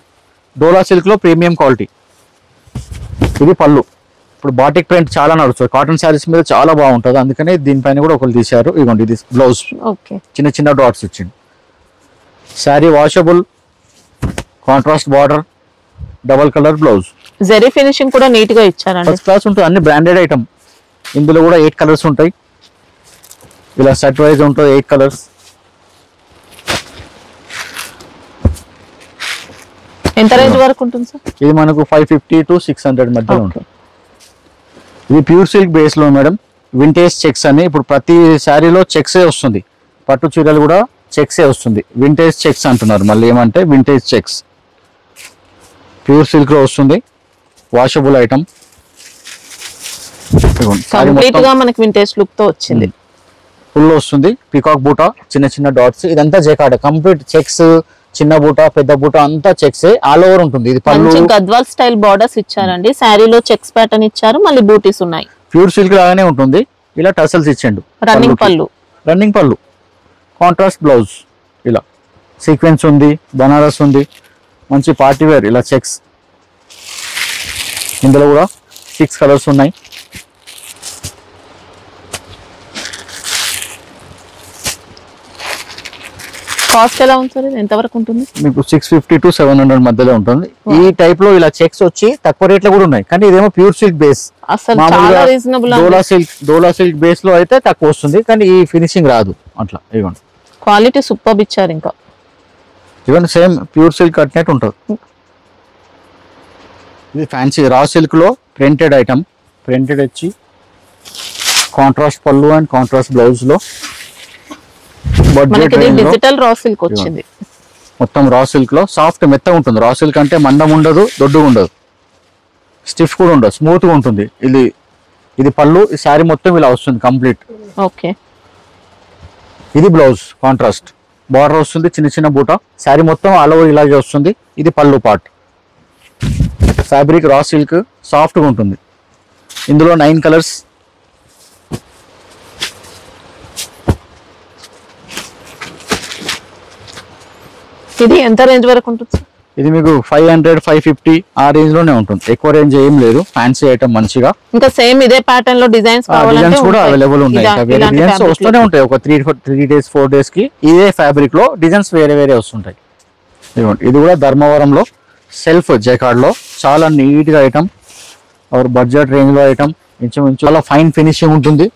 డోలా సిల్క్ లో ప్రీమియం క్వాలిటీ. ఇది పళ్ళు. ఇప్పుడు బాటిక్ ప్రింట్ చాలా నడుస్తుంది, కాటన్ శారీస్ మీద చాలా బాగుంటుంది. అందుకని దీనిపైన కూడా ఒకరు తీశారు. ఇదిగోండి ఇది బ్లౌజ్, చిన్న చిన్న డాట్స్ వచ్చింది. Sari washable, contrast border, double colour blouse. Zari finishing కూడా నీట్ గా ఇచ్చారండి, ఫస్ట్ క్లాస్ ఉంటుంది. అన్ని బ్రాండెడ్ ఐటమ్. ఇందులో కూడా 8 కలర్స్ ఉంటాయి. ఇలా సెట్ వైజ్ ఉంటుంది 8 కలర్స్. ఎంత రేంజ్ వరకు ఉంటుంది సార్? ఇది మనకు 550 to 600 మధ్యలో ఉంటుంది. ఇది ప్యూర్ సిల్క్ బేస్ లో మేడం. వింటేజ్ చెక్స్ అని. ఇప్పుడు ప్రతి శారీలో చెక్సే వస్తుంది, పట్టు చీరలు కూడా చెక్సే వస్తుంది. వింటేజ్ చెక్స్ అంటున్నారు, మళ్ళీ ఏమంటే వింటేజ్ చెక్స్. ప్యూర్ సిల్క్ లో వస్తుంది, వాషబుల్ ఐటమ్. కంప్లీట్ గా మనకి వింటేజ్ లుక్ తో వచ్చింది. ఫుల్ వస్తుంది, పికాక్ బూటా, చిన్న చిన్న డాట్స్, ఇదంతా జెకార్డ్. కంప్లీట్ చెక్స్, చిన్న బూట పెద్ద బూట అంతా చెక్స్ ఆల్ ఓవర్ ఉంటుంది. ఇది పళ్ళు గద్వాల్ స్టైల్ బార్డర్స్ ఇచ్చారండి, శారీలో చెక్స్ ప్యాటర్న్ ఇచ్చారు, మళ్ళీ బూటీస్ ఉన్నాయి. ప్యూర్ సిల్క్ లాగానే ఉంటుంది. ఇలా టసల్స్ ఇచ్చిండు, రన్నింగ్ పళ్ళు, రన్నింగ్ పళ్ళు, కాంట్రాస్ట్ బ్లౌజ్, ఇలా సీక్వెన్స్ ఉంది, బనారస్ ఉంది, మంచి పార్టీ వేర్. ఇలా చెక్స్, ఇందులో కూడా 6 కలర్స్ ఉన్నాయి. కాస్ట్ ఎలా ఉంది సార్, ఎంత వరకు ఉంటుంది? మీకు 650 to 700 మధ్యలో ఉంటుంది. ఈ టైప్ లో ఇలా చెక్స్ వచ్చి తక్కువ రేట్ లో కూడా ఉన్నాయి, కానీ ఇదేమో ప్యూర్ సిల్క్ బేస్. అసలు చాలా రీజనబుల్. డోలా సిల్క్ బేస్ లో అయితే తక్కువ వస్తుంది, కానీ ఈ ఫినిషింగ్ రాదు అట్లా. ఇవ్వండి, క్వాలిటీ సూపర్ ఇచ్చారు. ఇంకా ఇవ్వండి, సేమ్ ప్యూర్ సిల్క్ కట్టినట్టు ఉంటుంది. ఇది ఫ్యాన్సీ రా సిల్క్ లో ప్రింటెడ్ ఐటమ్. ప్రింటెడ్ వచ్చి కాంట్రాస్ట్ పళ్ళు అండ్ కాంట్రాస్ట్ బ్లౌజ్ లో డిజిటల్ రా సిల్క్ వచ్చింది. మొత్తం రా సిల్క్ లో సాఫ్ట్ మెత్తగా ఉంటుంది. రా సిల్క్ అంటే మందం ఉండదు, దొడ్డుగా ఉండదు, స్టిఫ్ కూడా ఉండదు, స్మూత్ గా ఉంటుంది. ఇది పళ్ళు, ఈ శారీ మొత్తం ఇలా వస్తుంది కంప్లీట్. ఓకే, ఇది బ్లౌజ్ కాంట్రాస్ట్ బార్డర్ వస్తుంది, చిన్న చిన్న బూట. శారీ మొత్తం ఆల్ ఓవర్ ఇలాగే వస్తుంది. ఇది పళ్ళు part. Fabric raw silk, soft గా ఉంటుంది. ఇందులో 9 కలర్స్. ఇది ఎంత రేంజ్ వరకు ఉంటుంది? ఇది మీకు 500, 550 ఆ రేంజ్ లోనే ఉంటుంది. ఎక్కువ రేంజ్ ఏం లేదు. ఫ్యాన్సీ ఐటమ్ మంచిగా. ఇంకా సేమ్ ఇదే ప్యాటర్న్ లో డిజైన్స్ కూడా అవైలబుల్ ఉన్నాయి. డిజైన్స్ వస్తూనే ఉంటాయి. ఒక 3 days 4 days కి ఇదే ఫ్యాబ్రిక్ లో డిజైన్స్ వేరే వేరే వస్తుంటాయి. ఇది కూడా ధర్మవరంలో సెల్ఫ్ జెకార్డ్ లో చాలా నీట్ గా ఐటమ్, బడ్జెట్ రేంజ్ లో ఐటమ్. ఇంచుమించు చాలా ఫైన్ ఫినిషింగ్ ఉంటుంది.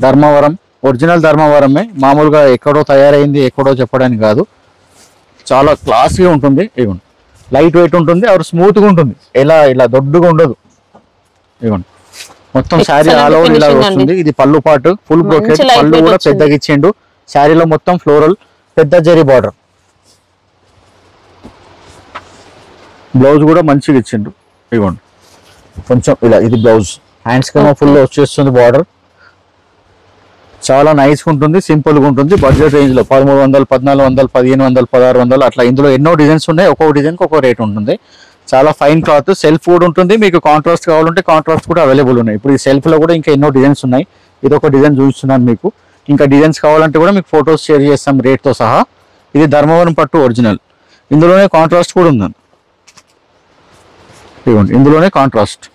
ధర్మవరం ఒరిజినల్ ధర్మవరమే, మామూలుగా ఎక్కడో తయారైంది ఎక్కడో చెప్పడానికి కాదు. చాలా క్లాసీగా ఉంటుంది. ఇవ్వండి, లైట్ వెయిట్ ఉంటుంది, స్మూత్ గా ఉంటుంది. ఇలా దొడ్డుగా ఉండదు. ఇవ్వండి, మొత్తం శారీ ఆల్ ఓవర్ ఇలా వస్తుంది. ఇది పళ్ళు పాటు, ఫుల్ బ్రోకెట్. పళ్ళు కూడా పెద్దగా ఇచ్చిండు. శారీలో మొత్తం ఫ్లోరల్, పెద్ద జరీ బార్డర్. బ్లౌజ్ కూడా మంచిగా ఇచ్చిండు. ఇవ్వండి, కొంచెం ఇలా ఇది బ్లౌజ్. హ్యాండ్స్ కన్నా ఫుల్ వచ్చేస్తుంది బార్డర్. చాలా నైస్ ఉంటుంది, సింపుల్ గా ఉంటుంది. బడ్జెట్ రేంజ్ లో 1300, 1400, 1500, 1600 అట్లా. ఇందులో ఎన్నో డిజైన్స్ ఉన్నాయి. ఒక్కొక్క డిజైన్ కి ఒక్కో రేట్ ఉంటుంది. చాలా ఫైన్ క్లాత్, సెల్ఫ్ కూడా ఉంటుంది. మీకు కాంట్రాస్ట్ కావాలంటే కాంట్రాస్ట్ కూడా అవైలబుల్ ఉన్నాయి. ఇప్పుడు ఈ సెల్ఫ్ లో కూడా ఇంకా ఎన్నో డిజైన్స్ ఉన్నాయి. ఇది ఒక డిజైన్ చూపిస్తున్నాను మీకు. ఇంకా డిజైన్స్ కావాలంటే కూడా మీకు ఫొటోస్ షేర్ చేస్తాం రేట్ తో సహా. ఇది ధర్మవరం పట్టు ఒరిజినల్. ఇందులోనే కాంట్రాస్ట్ కూడా ఉందండి. ఇవ్వండి, ఇందులోనే కాంట్రాస్ట్.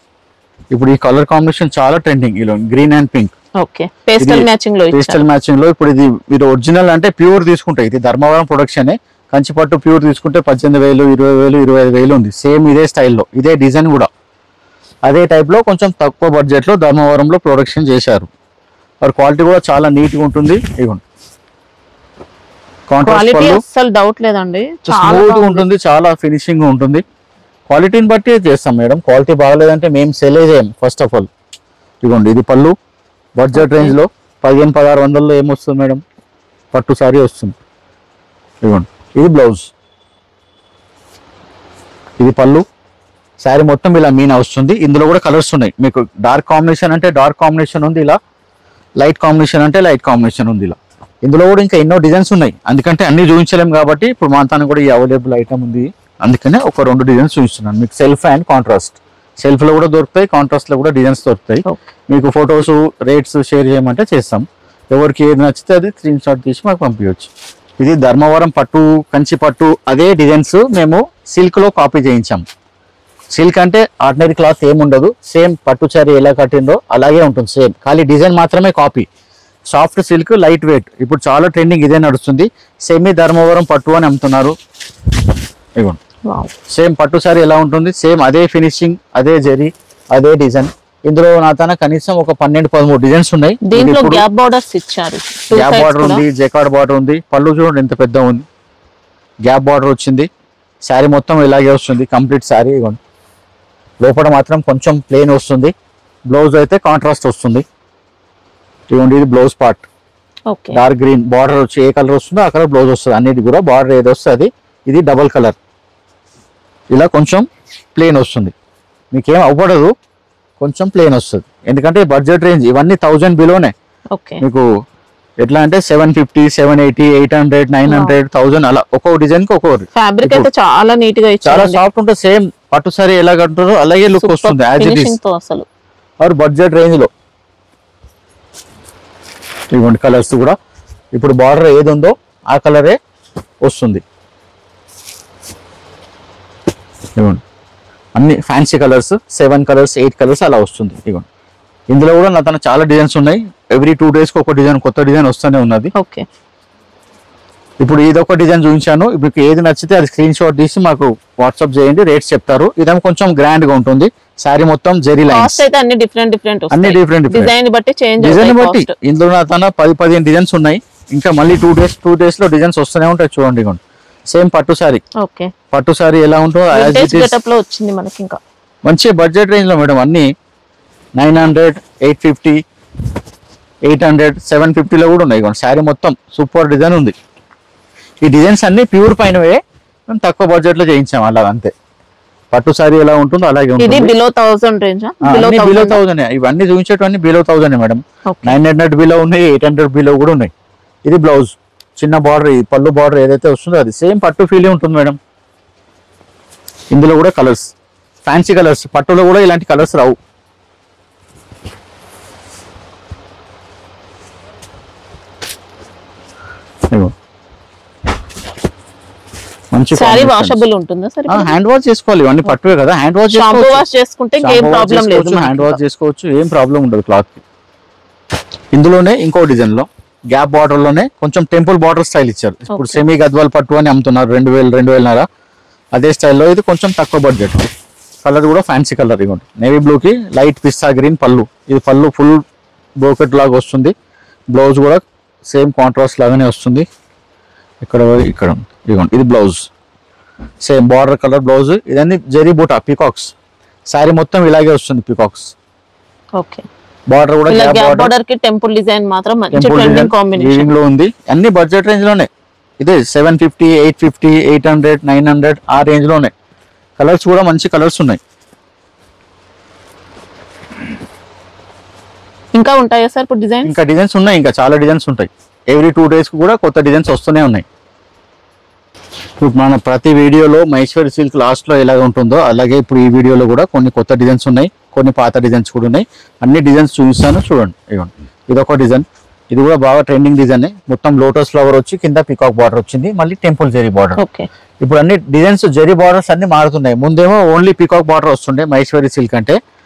ఇప్పుడు ఈ కలర్ కాంబినేషన్ చాలా ట్రెండింగ్. ఇలా green and pink. Okay, pastel matching లో. పేస్టల్ మ్యాచింగ్ లో ఇప్పుడు ఇది ఒరిజినల్ అంటే ప్యూర్ తీసుకుంటే ఇది ధర్మవరం ప్రొడక్షన్. కంచిపట్టు ప్యూర్ తీసుకుంటే 18,000, 20,000, 25,000 ఉంది. సేమ్ ఇదే స్టైల్లో, ఇదే డిజైన్ కూడా అదే టైప్ లో కొంచెం తక్కువ బడ్జెట్ లో ధర్మవరంలో ప్రొడక్షన్ చేశారు. మరి క్వాలిటీ కూడా చాలా నీట్ గా ఉంటుంది. ఇవ్వండి, క్వాలిటీ అస్సలు డౌట్ లేదండి, స్మూత్ గా ఉంటుంది, చాలా ఫినిషింగ్ ఉంటుంది. క్వాలిటీని బట్టి చేస్తాం మేడం. క్వాలిటీ బాగలేదంటే మేము సెల్ చేయం ఫస్ట్ ఆఫ్ ఆల్. ఇదిగోండి, ఇది పళ్ళు బడ్జెట్ రేంజ్ లో 1500-1600 ఏమొస్తుంది మేడం? పట్టు సారీ వస్తుంది. ఇదిగోండి, ఇది బ్లౌజ్, ఇది పళ్ళు. శారీ మొత్తం ఇలా మీనా వస్తుంది. ఇందులో కూడా కలర్స్ ఉన్నాయి. మీకు డార్క్ కాంబినేషన్ అంటే డార్క్ కాంబినేషన్ ఉంది, ఇలా లైట్ కాంబినేషన్ అంటే లైట్ కాంబినేషన్ ఉంది. ఇలా ఇందులో కూడా ఇంకా ఎన్నో డిజైన్స్ ఉన్నాయి. అందుకంటే అన్ని చూపించలేము కాబట్టి ఇప్పుడు మా అంతా కూడా ఈ అవైలబుల్ ఐటమ్ ఉంది. అందుకనే ఒక 2 డిజైన్స్ చూపిస్తున్నాను మీకు. Self and contrast. సెల్ఫ్ లో కూడా దొరుకుతాయి, కాంట్రాస్ట్ లో కూడా డిజైన్స్ దొరుకుతాయి. మీకు ఫొటోస్ రేట్స్ షేర్ చేయమంటే చేస్తాం. ఎవరికి ఏది నచ్చితే అది స్క్రీన్ షాట్ తీసి మాకు పంపించవచ్చు. ఇది ధర్మవరం పట్టు, కంచి పట్టు అదే డిజైన్స్ మేము సిల్క్ లో కాపీ చేయించాం. సిల్క్ అంటే ఆర్డినరీ క్లాత్ ఏముండదు. సేమ్ పట్టు చారీ ఎలా కట్టిందో అలాగే ఉంటుంది సేమ్, ఖాళీ డిజైన్ మాత్రమే copy. Soft silk, light weight. ఇప్పుడు చాలా ట్రెండింగ్ ఇదే నడుస్తుంది. సెమీ ధర్మవరం పట్టు అని అమ్ముతున్నారు. ఇవ్వండి, సేమ్ పట్టు సారీ ఎలా ఉంటుంది సేమ్ అదే ఫినిషింగ్, అదే జరీ, అదే డిజైన్. ఇందులో నా తన కనీసం ఒక 12-13 డిజైన్స్ ఉన్నాయి. దీంట్లో గ్యాప్ బార్డర్స్ ఇచ్చారు. గ్యాప్ బార్డర్ ఉంది, జెకార్డ్ బార్డర్ ఉంది. పళ్ళు చూడండి ఎంత పెద్ద ఉంది, గ్యాప్ బార్డర్ వచ్చింది. శారీ మొత్తం ఇలాగే వస్తుంది కంప్లీట్ శారీ. ఇవ్వండి, లోపల మాత్రం కొంచెం ప్లెయిన్ వస్తుంది. బ్లౌజ్ అయితే కాంట్రాస్ట్ వస్తుంది. ఇదిగోండి ఇది blouse part, okay dark green border వచ్చి ఏ కలర్ వస్తుందో ఆ కలర్ బ్లౌజ్ వస్తుంది. అన్నిటి కూడా బార్డర్ ఏది వస్తుంది ఇది డబల్ కలర్, ఇలా కొంచెం ప్లేన్ వస్తుంది. మీకు ఏం అవ్వడదు, కొంచెం ప్లేన్ వస్తుంది. ఎందుకంటే బడ్జెట్ రేంజ్ ఇవన్నీ 1000 బిలోనే. ఓకే మీకు ఎట్లా అంటే 750, 780, 800, 900, 1000 అలా ఒక్కొక్క డిజైన్ కి ఒక్కొక్కటి. ఫ్యాబ్రిక్ అయితే చాలా నీట్ గా చాలా ఇచ్చారు, సాఫ్ట్ ఉంటుంది. సేమ్ పట్టు సారీ ఎలా కట్టారో అలాగే లుక్ వస్తుంది యాజ్ ఇట్ ఈస్. ఫినిషింగ్ తో అసలు ఆర్ బడ్జెట్ రేంజ్ లో. ఇవ్వండి కలర్స్ కూడా ఇప్పుడు బార్డర్ ఏది ఉందో ఆ కలరే వస్తుంది. ఇవ్వండి అన్ని ఫ్యాన్సీ కలర్స్, 7 కలర్స్ 8 కలర్స్ అలా వస్తుంది. ఇవ్వండి ఇందులో కూడా నా తన చాలా డిజైన్స్ ఉన్నాయి. ఎవ్రీ 2 days కి ఒక డిజైన్, కొత్త డిజైన్ వస్తూనే ఉన్నది. ఓకే ఇప్పుడు ఇదొక డిజైన్ చూపించాను. మీకు ఏది నచ్చితే అది స్క్రీన్ షాట్ తీసి మాకు వాట్సాప్ చేయండి, రేట్స్ చెప్తారు. ఇదేమో కొంచెం గ్రాండ్ గా ఉంటుంది. సారీ మొత్తం జెరీ లైన్స్, కాస్ట్ అయితే అన్ని డిఫరెంట్ అన్ని డిఫరెంట్ డిజైన్ బట్టి చేంజ్ డిజైన్ బట్టి. ఇందులో నా తన 10-15 డిజైన్స్ ఉన్నాయి. ఇంకా మళ్ళీ 2 days లో డిజైన్స్ వస్తూనే ఉంటాయి. చూడండి ఇవ్వండి సేమ్ పట్టు సారీ. ఓకే పట్టు సారీ ఎలా ఉంటుందో as it is. గెటప్ లో వచ్చింది మనకి. ఇంకా మంచి బడ్జెట్ రేంజ్ లో మేడం అన్ని 900, 850, 800, 750 లో కూడా ఉన్నాయి. శారీ మొత్తం సూపర్ డిజైన్ ఉంది. ఈ డిజైన్స్ అన్ని ప్యూర్ పైనవే, మేము తక్కువ బడ్జెట్ లో చేయించాం అలా అంతే. పట్టు సారీ ఎలా ఉంటుందో అలాగే ఇది ఉంటుంది. Below 1000 range, below 1000. ఇవన్నీ చూపించేటవన్నీ బిలో 1000 మేడం. 900 బిలో ఉన్నాయి, 800 బిలో కూడా ఉన్నాయి. ఇది బ్లౌజ్ చిన్న బార్డర్, ఈ పళ్ళు బార్డర్ ఏదైతే వస్తుందో అది సేమ్ పట్టు ఫీల్ ఉంటుంది మేడం. ఇందులో కూడా కలర్స్ ఫ్యాన్సీ కలర్స్, పట్టులో కూడా ఇలాంటి కలర్స్ రావు. మంచి సారీ వాషబుల్ ఉంటుందా సరే? హ్యాండ్ వాష్ చేసుకోవాలి. ఇవన్నీ పట్టువే కదా, హ్యాండ్ వాష్ షాంపూ వాష్ చేసుకుంటే ఏం ప్రాబ్లం లేదు, హ్యాండ్ వాష్ చేసుకోవచ్చు, ఏం ప్రాబ్లం ఉండదు క్లాత్. ఇందులోనే ఇంకో డిజైన్ లో గ్యాప్ బార్డర్ లోనే కొంచెం టెంపుల్ బార్డర్ స్టైల్ ఇచ్చారు. ఇప్పుడు సెమీ గద్వాల్ పట్టు అని అమ్ముతున్నారు 2000, 2500. అదే స్టైల్లో ఇది కొంచెం తక్కువ బడ్జెట్. కలర్ కూడా ఫ్యాన్సీ కలర్. ఇవ్వండి నేవీ బ్లూ కి లైట్ పిస్తా గ్రీన్ పళ్ళు. ఇది పళ్ళు ఫుల్ బ్రోకెట్ లాగా వస్తుంది. బ్లౌజ్ కూడా సేమ్ కాంట్రాస్ట్ లాగానే వస్తుంది. ఇక్కడ ఇదిగోండి ఇది blouse, same border colour blouse. ఇదన్నీ జెరీ బూటా పీకాక్స్. శారీ మొత్తం ఇలాగే వస్తుంది పీకాక్స్. ఓకే బార్డర్ కూడా గ్యాప్ బార్డర్ కి టెంపుల్ డిజైన్ మాత్రం మంచి ట్రెండింగ్ కాంబినేషన్ లో ఉంది. అన్ని బడ్జెట్ రేంజ్ లోనే. ఇదే 750, 850, 800, 900 ఆ రేంజ్ లోనే. కలర్స్ కూడా మంచి కలర్స్ ఉన్నాయి. ఇంకా ఉంటాయా సార్ ఇప్పుడు డిజైన్? ఇంకా డిజైన్స్ ఉన్నాయి, ఇంకా చాలా డిజైన్స్ ఉంటాయి. ఎవ్రీ 2 days కి కూడా కొత్త డిజైన్స్ వస్తూనే ఉన్నాయి. ఇప్పుడు మన ప్రతి వీడియోలో మహేశ్వరి సిల్క్ లాస్ట్ లో ఎలాగ ఉంటుందో అలాగే ఇప్పుడు ఈ వీడియోలో కూడా కొన్ని కొత్త డిజైన్స్ ఉన్నాయి, కొన్ని పాత డిజైన్స్ కూడా ఉన్నాయి. అన్ని డిజైన్స్ చూపిస్తాను చూడండి. ఇవ్వండి ఇదొక డిజైన్, ఇది కూడా బాగా ట్రెండింగ్ డిజైన్. మొత్తం లోటస్ ఫ్లవర్ వచ్చి కింద పీకాక్ బార్డర్ వచ్చింది, మళ్ళీ టెంపుల్ జెరీ బార్డర్. ఇప్పుడు అన్ని డిజైన్స్ జెరీ బార్డర్స్ అన్ని మారుతున్నాయి. ముందేమో ఓన్లీ పీకాక్ బార్డర్ వస్తుండే మహేశ్వరి సిల్క్ అంటే,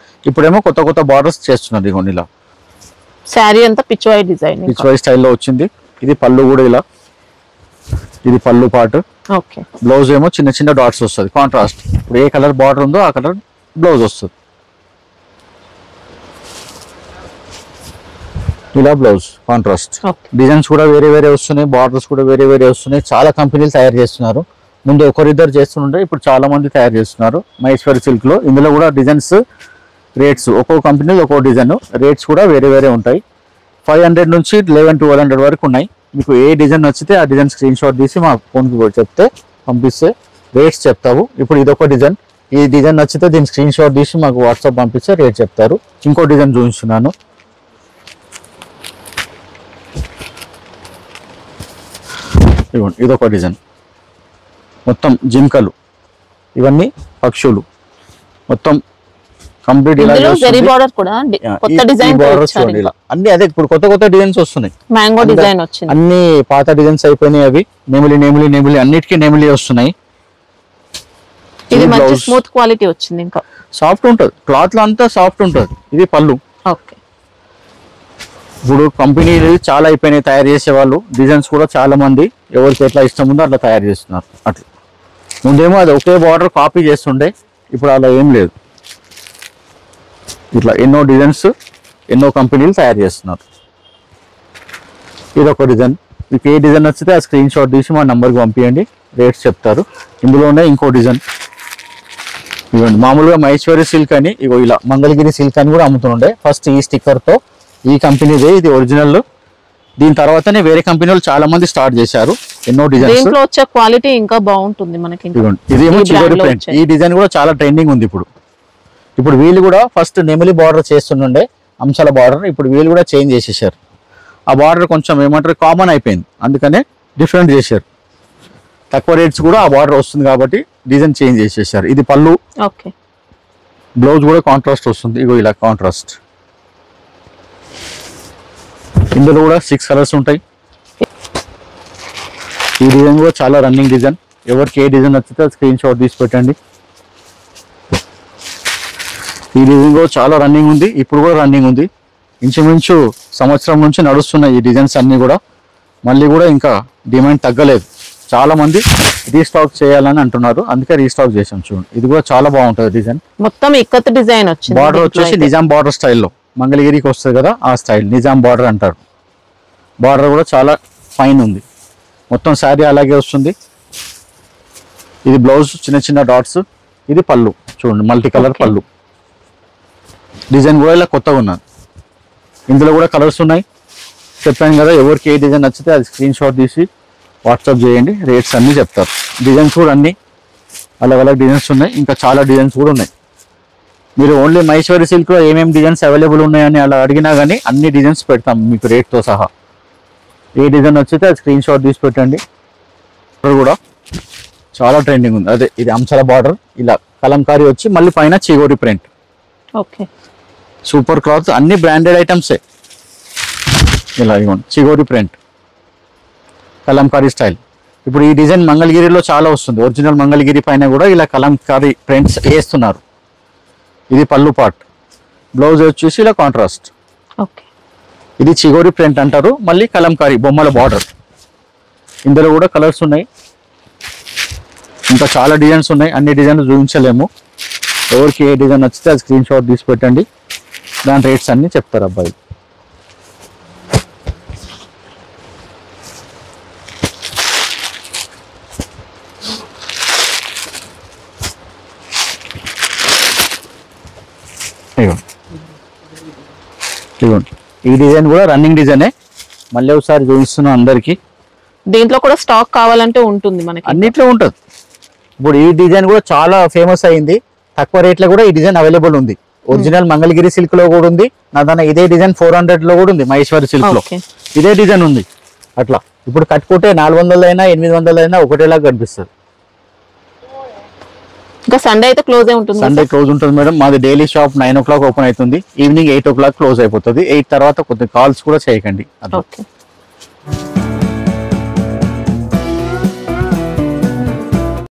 ఇప్పుడేమో కొత్త కొత్త బార్డర్స్ చేస్తున్నారు. ఇవ్వండి ఇలా శారీ అంతా పిచ్వాయి డిజైన్, పిచ్వాయి స్టైల్లో వచ్చింది. ఇది పళ్ళు కూడా ఇలా, ఇది పళ్ళు పార్ట్. ఓకే బ్లౌజ్ ఏమో చిన్న చిన్న డాట్స్ వస్తుంది కాంట్రాస్ట్. ఇప్పుడు ఏ కలర్ బార్డర్ ఉందో ఆ కలర్ బ్లౌజ్ వస్తుంది. ఇలా బ్లౌజ్ కాంట్రాస్ట్. డిజైన్స్ కూడా వేరే వేరే వస్తున్నాయి, బార్డర్స్ కూడా వేరే వేరే వస్తున్నాయి. చాలా కంపెనీలు తయారు చేస్తున్నారు. ముందు ఒకరిద్దరు చేస్తుండే, ఇప్పుడు చాలా మంది తయారు చేస్తున్నారు మహేశ్వరి సిల్క్ లో. ఇందులో కూడా డిజైన్స్ రేట్స్ ఒక్కో కంపెనీలో ఒక్కో డిజైన్, రేట్స్ కూడా వేరే వేరే ఉంటాయి. 500 నుంచి 1100-1200 వరకు ఉన్నాయి. మీకు ఏ డిజైన్ నచ్చితే ఆ డిజైన్ స్క్రీన్ షాట్ తీసి మా ఫోన్కి చెప్తే పంపిస్తే రేట్స్ చెప్తావు. ఇప్పుడు ఇదొక డిజైన్, ఈ డిజైన్ నచ్చితే దీని స్క్రీన్ షాట్ తీసి మాకు వాట్సాప్ పంపిస్తే రేట్ చెప్తారు. ఇంకో డిజైన్ చూపిస్తున్నాను. ఇవ్వండి ఇదొక డిజైన్, మొత్తం జింకలు, ఇవన్నీ పక్షులు, మొత్తం కంప్లీట్ జరీ బార్డర్ కూడా కొత్త డిజైన్ ఇలా అన్ని. అదే ఇప్పుడు కొత్త కొత్త డిజైన్స్ వస్తున్నాయి. మ్యాంగో డిజైన్ వచ్చింది, అన్ని పాత డిజైన్స్ అయిపోయినాయి. అవి నెమిలి అన్నిటికీ నెమిలి వస్తున్నాయి. ఇది మంచి స్మూత్ క్వాలిటీ వచ్చింది, ఇంకా సాఫ్ట్ ఉంటుంది, క్లాత్ లో అంతా సాఫ్ట్ ఉంటుంది. ఇది పళ్ళు. ఓకే ఇప్పుడు కంపెనీలు చాలా అయిపోయినాయి తయారు చేసే వాళ్ళు. డిజైన్స్ కూడా చాలా మంది ఎవరికి ఎట్లా ఇష్టం ఉందో అట్లా తయారు చేస్తున్నారు. అట్లా ముందేమో అది ఒకే బార్డర్ కాపీ చేస్తుండే, ఇప్పుడు అలా ఏం లేదు. ఇట్లా ఎన్నో డిజైన్స్ ఎన్నో కంపెనీలు తయారు చేస్తున్నారు. ఇది ఒక డిజైన్. మీకు ఏ డిజైన్ నచ్చితే ఆ స్క్రీన్ షాట్ తీసి మా నెంబర్కి పంపించండి, రేట్స్ చెప్తారు. ఇందులోనే ఇంకో డిజైన్ ఇవ్వండి. మామూలుగా మహేశ్వరి సిల్క్ అని ఇగో ఇలా మంగళగిరి సిల్క్ అని కూడా అమ్ముతుండే. ఫస్ట్ ఈ స్టిక్కర్తో ఈ కంపెనీదే, ఇది ఒరిజినల్. దీని తర్వాతనే వేరే కంపెనీ వాళ్ళు చాలా మంది స్టార్ట్ చేశారు ఎన్నో డిజైన్స్. దీంట్లో వచ్చే క్వాలిటీ ఇంకా బాగుంటుంది మనకి. ఇదేమో చిగోరి ప్రింట్. ఈ డిజైన్ కూడా చాలా ట్రెండింగ్ ఉంది ఇప్పుడు వీళ్ళు కూడా ఫస్ట్ నెమలి బార్డర్ చేస్తుండే, అంశాల బార్డర్. ఇప్పుడు వీళ్ళు కూడా చేంజ్ చేసేసారు. ఆ బార్డర్ కొంచెం ఏమంటారు కామన్ అయిపోయింది, అందుకనే డిఫరెంట్ చేశారు. తక్కువ రేట్స్ కూడా ఆ బార్డర్ వస్తుంది కాబట్టి డిజైన్ చేంజ్ చేసేసారు. ఇది పళ్ళు. ఓకే. బ్లౌజ్ కూడా కాంట్రాస్ట్ వస్తుంది, ఇగో ఇలా కాంట్రాస్ట్. ఇందులో కూడా 6 కలర్స్ ఉంటాయి. ఈ డిజైన్ కూడా చాలా రన్నింగ్ డిజైన్. ఎవరికి ఏ డిజైన్ నచ్చితే స్క్రీన్ షాట్ తీసి పెట్టండి. ఈ డిజైన్ కూడా చాలా రన్నింగ్ ఉంది, ఇప్పుడు కూడా రన్నింగ్ ఉంది. ఇంచుమించు సంవత్సరం నుంచి నడుస్తున్న ఈ డిజైన్స్ అన్నీ కూడా మళ్ళీ కూడా ఇంకా డిమాండ్ తగ్గలేదు. చాలా మంది రీస్టాక్ చేయాలని అంటున్నారు, అందుకే రీస్టాక్ చేసాం. చూడండి, ఇది కూడా చాలా బాగుంటుంది డిజైన్. మొత్తం ఇక్కత్ డిజైన్ వచ్చింది. బార్డర్ వచ్చేసి నిజాం బార్డర్ స్టైల్లో, మంగళగిరికి వస్తుంది కదా ఆ స్టైల్, నిజాం బార్డర్ అంటారు. బార్డర్ కూడా చాలా ఫైన్ ఉంది. మొత్తం శారీ అలాగే వస్తుంది. ఇది బ్లౌజ్ చిన్న చిన్న డాట్స్. ఇది పళ్ళు, చూడండి మల్టీ కలర్ పళ్ళు. డిజైన్ కూడా ఇలా కొత్తగా ఉన్నది. ఇందులో కూడా కలర్స్ ఉన్నాయి. చెప్పాను కదా, ఎవరికి ఏ డిజైన్ నచ్చితే అది స్క్రీన్ షాట్ తీసి వాట్సాప్ చేయండి, రేట్స్ అన్నీ చెప్తారు. డిజైన్స్ కూడా అన్నీ అలగ్ డిజైన్స్ ఉన్నాయి, ఇంకా చాలా డిజైన్స్ కూడా ఉన్నాయి. మీరు ఓన్లీ మహేశ్వరి సిల్క్లో ఏమేమి డిజైన్స్ అవైలబుల్ ఉన్నాయని అలా అడిగినా కానీ అన్ని డిజైన్స్ పెడతాం మీకు రేట్తో సహా. ఏ డిజైన్ నచ్చితే అది స్క్రీన్ షాట్ తీసి పెట్టండి. ఇక్కడ కూడా చాలా ట్రెండింగ్ ఉంది. అదే ఇది అంశాల బార్డర్, ఇలా కలంకారీ వచ్చి మళ్ళీ పైన చిగోరి ప్రింట్. ఓకే. సూపర్ క్లాత్, అన్ని బ్రాండెడ్ ఐటమ్సే. ఇలా ఇవ్వండి, చిగోరి ప్రింట్, కలంకారీ స్టైల్. ఇప్పుడు ఈ డిజైన్ మంగళగిరిలో చాలా వస్తుంది. ఒరిజినల్ మంగళగిరి పైన కూడా ఇలా కలంకారీ ప్రింట్స్ వేస్తున్నారు. ఇది పళ్ళు పార్ట్. బ్లౌజ్ వచ్చేసి ఇలా కాంట్రాస్ట్. ఓకే. ఇది చిగోరి ప్రింట్ అంటారు, మళ్ళీ కలంకారీ బొమ్మల బార్డర్. ఇందులో కూడా కలర్స్ ఉన్నాయి, ఇంకా చాలా డిజైన్స్ ఉన్నాయి. అన్ని డిజైన్లు చూపించలేము. ఎవరికి ఏ డిజైన్ నచ్చితే అది స్క్రీన్ షాట్ తీసి పెట్టండి, దాని రేట్స్ అన్నీ చెప్తారు అబ్బాయి. ఇదిగోండి, ఈ డిజైన్ కూడా రన్నింగ్ డిజైనే. మళ్ళీ ఒకసారి చూపిస్తున్నాం అందరికి. దీంట్లో కూడా స్టాక్ కావాలంటే ఉంటుంది మనకి, అన్నిట్లో ఉంటుంది. ఇప్పుడు ఈ డిజైన్ కూడా చాలా ఫేమస్ అయింది. తక్కువ రేట్లో కూడా ఈ డిజైన్ అవైలబుల్ ఉంది. ఒరిజినల్ మంగళగిరి సిల్క్ లో కూడా ఉంది. నా దాని ఇదే డిజైన్ 400 లో కూడా ఉంది. మహేశ్వరి సిల్క్ లో ఇదే డిజైన్ ఉంది. అట్లా ఇప్పుడు కట్టుకుంటే 400 అయినా 800 అయినా ఒకటేలాగా కనిపిస్తుంది. ఇంకా సండే అయితే క్లోజ్ అయి ఉంటుంది. సండే క్లోజ్ ఉంటుంది మేడం. మాది డైలీ షాప్ 9 o'clock ఓపెన్ అవుతుంది. ఈవినింగ్ 8 o'clock క్లోజ్ అయిపోతుంది. 8 తర్వాత కొద్దిగా కాల్స్ కూడా చేయకండి. ఓకే.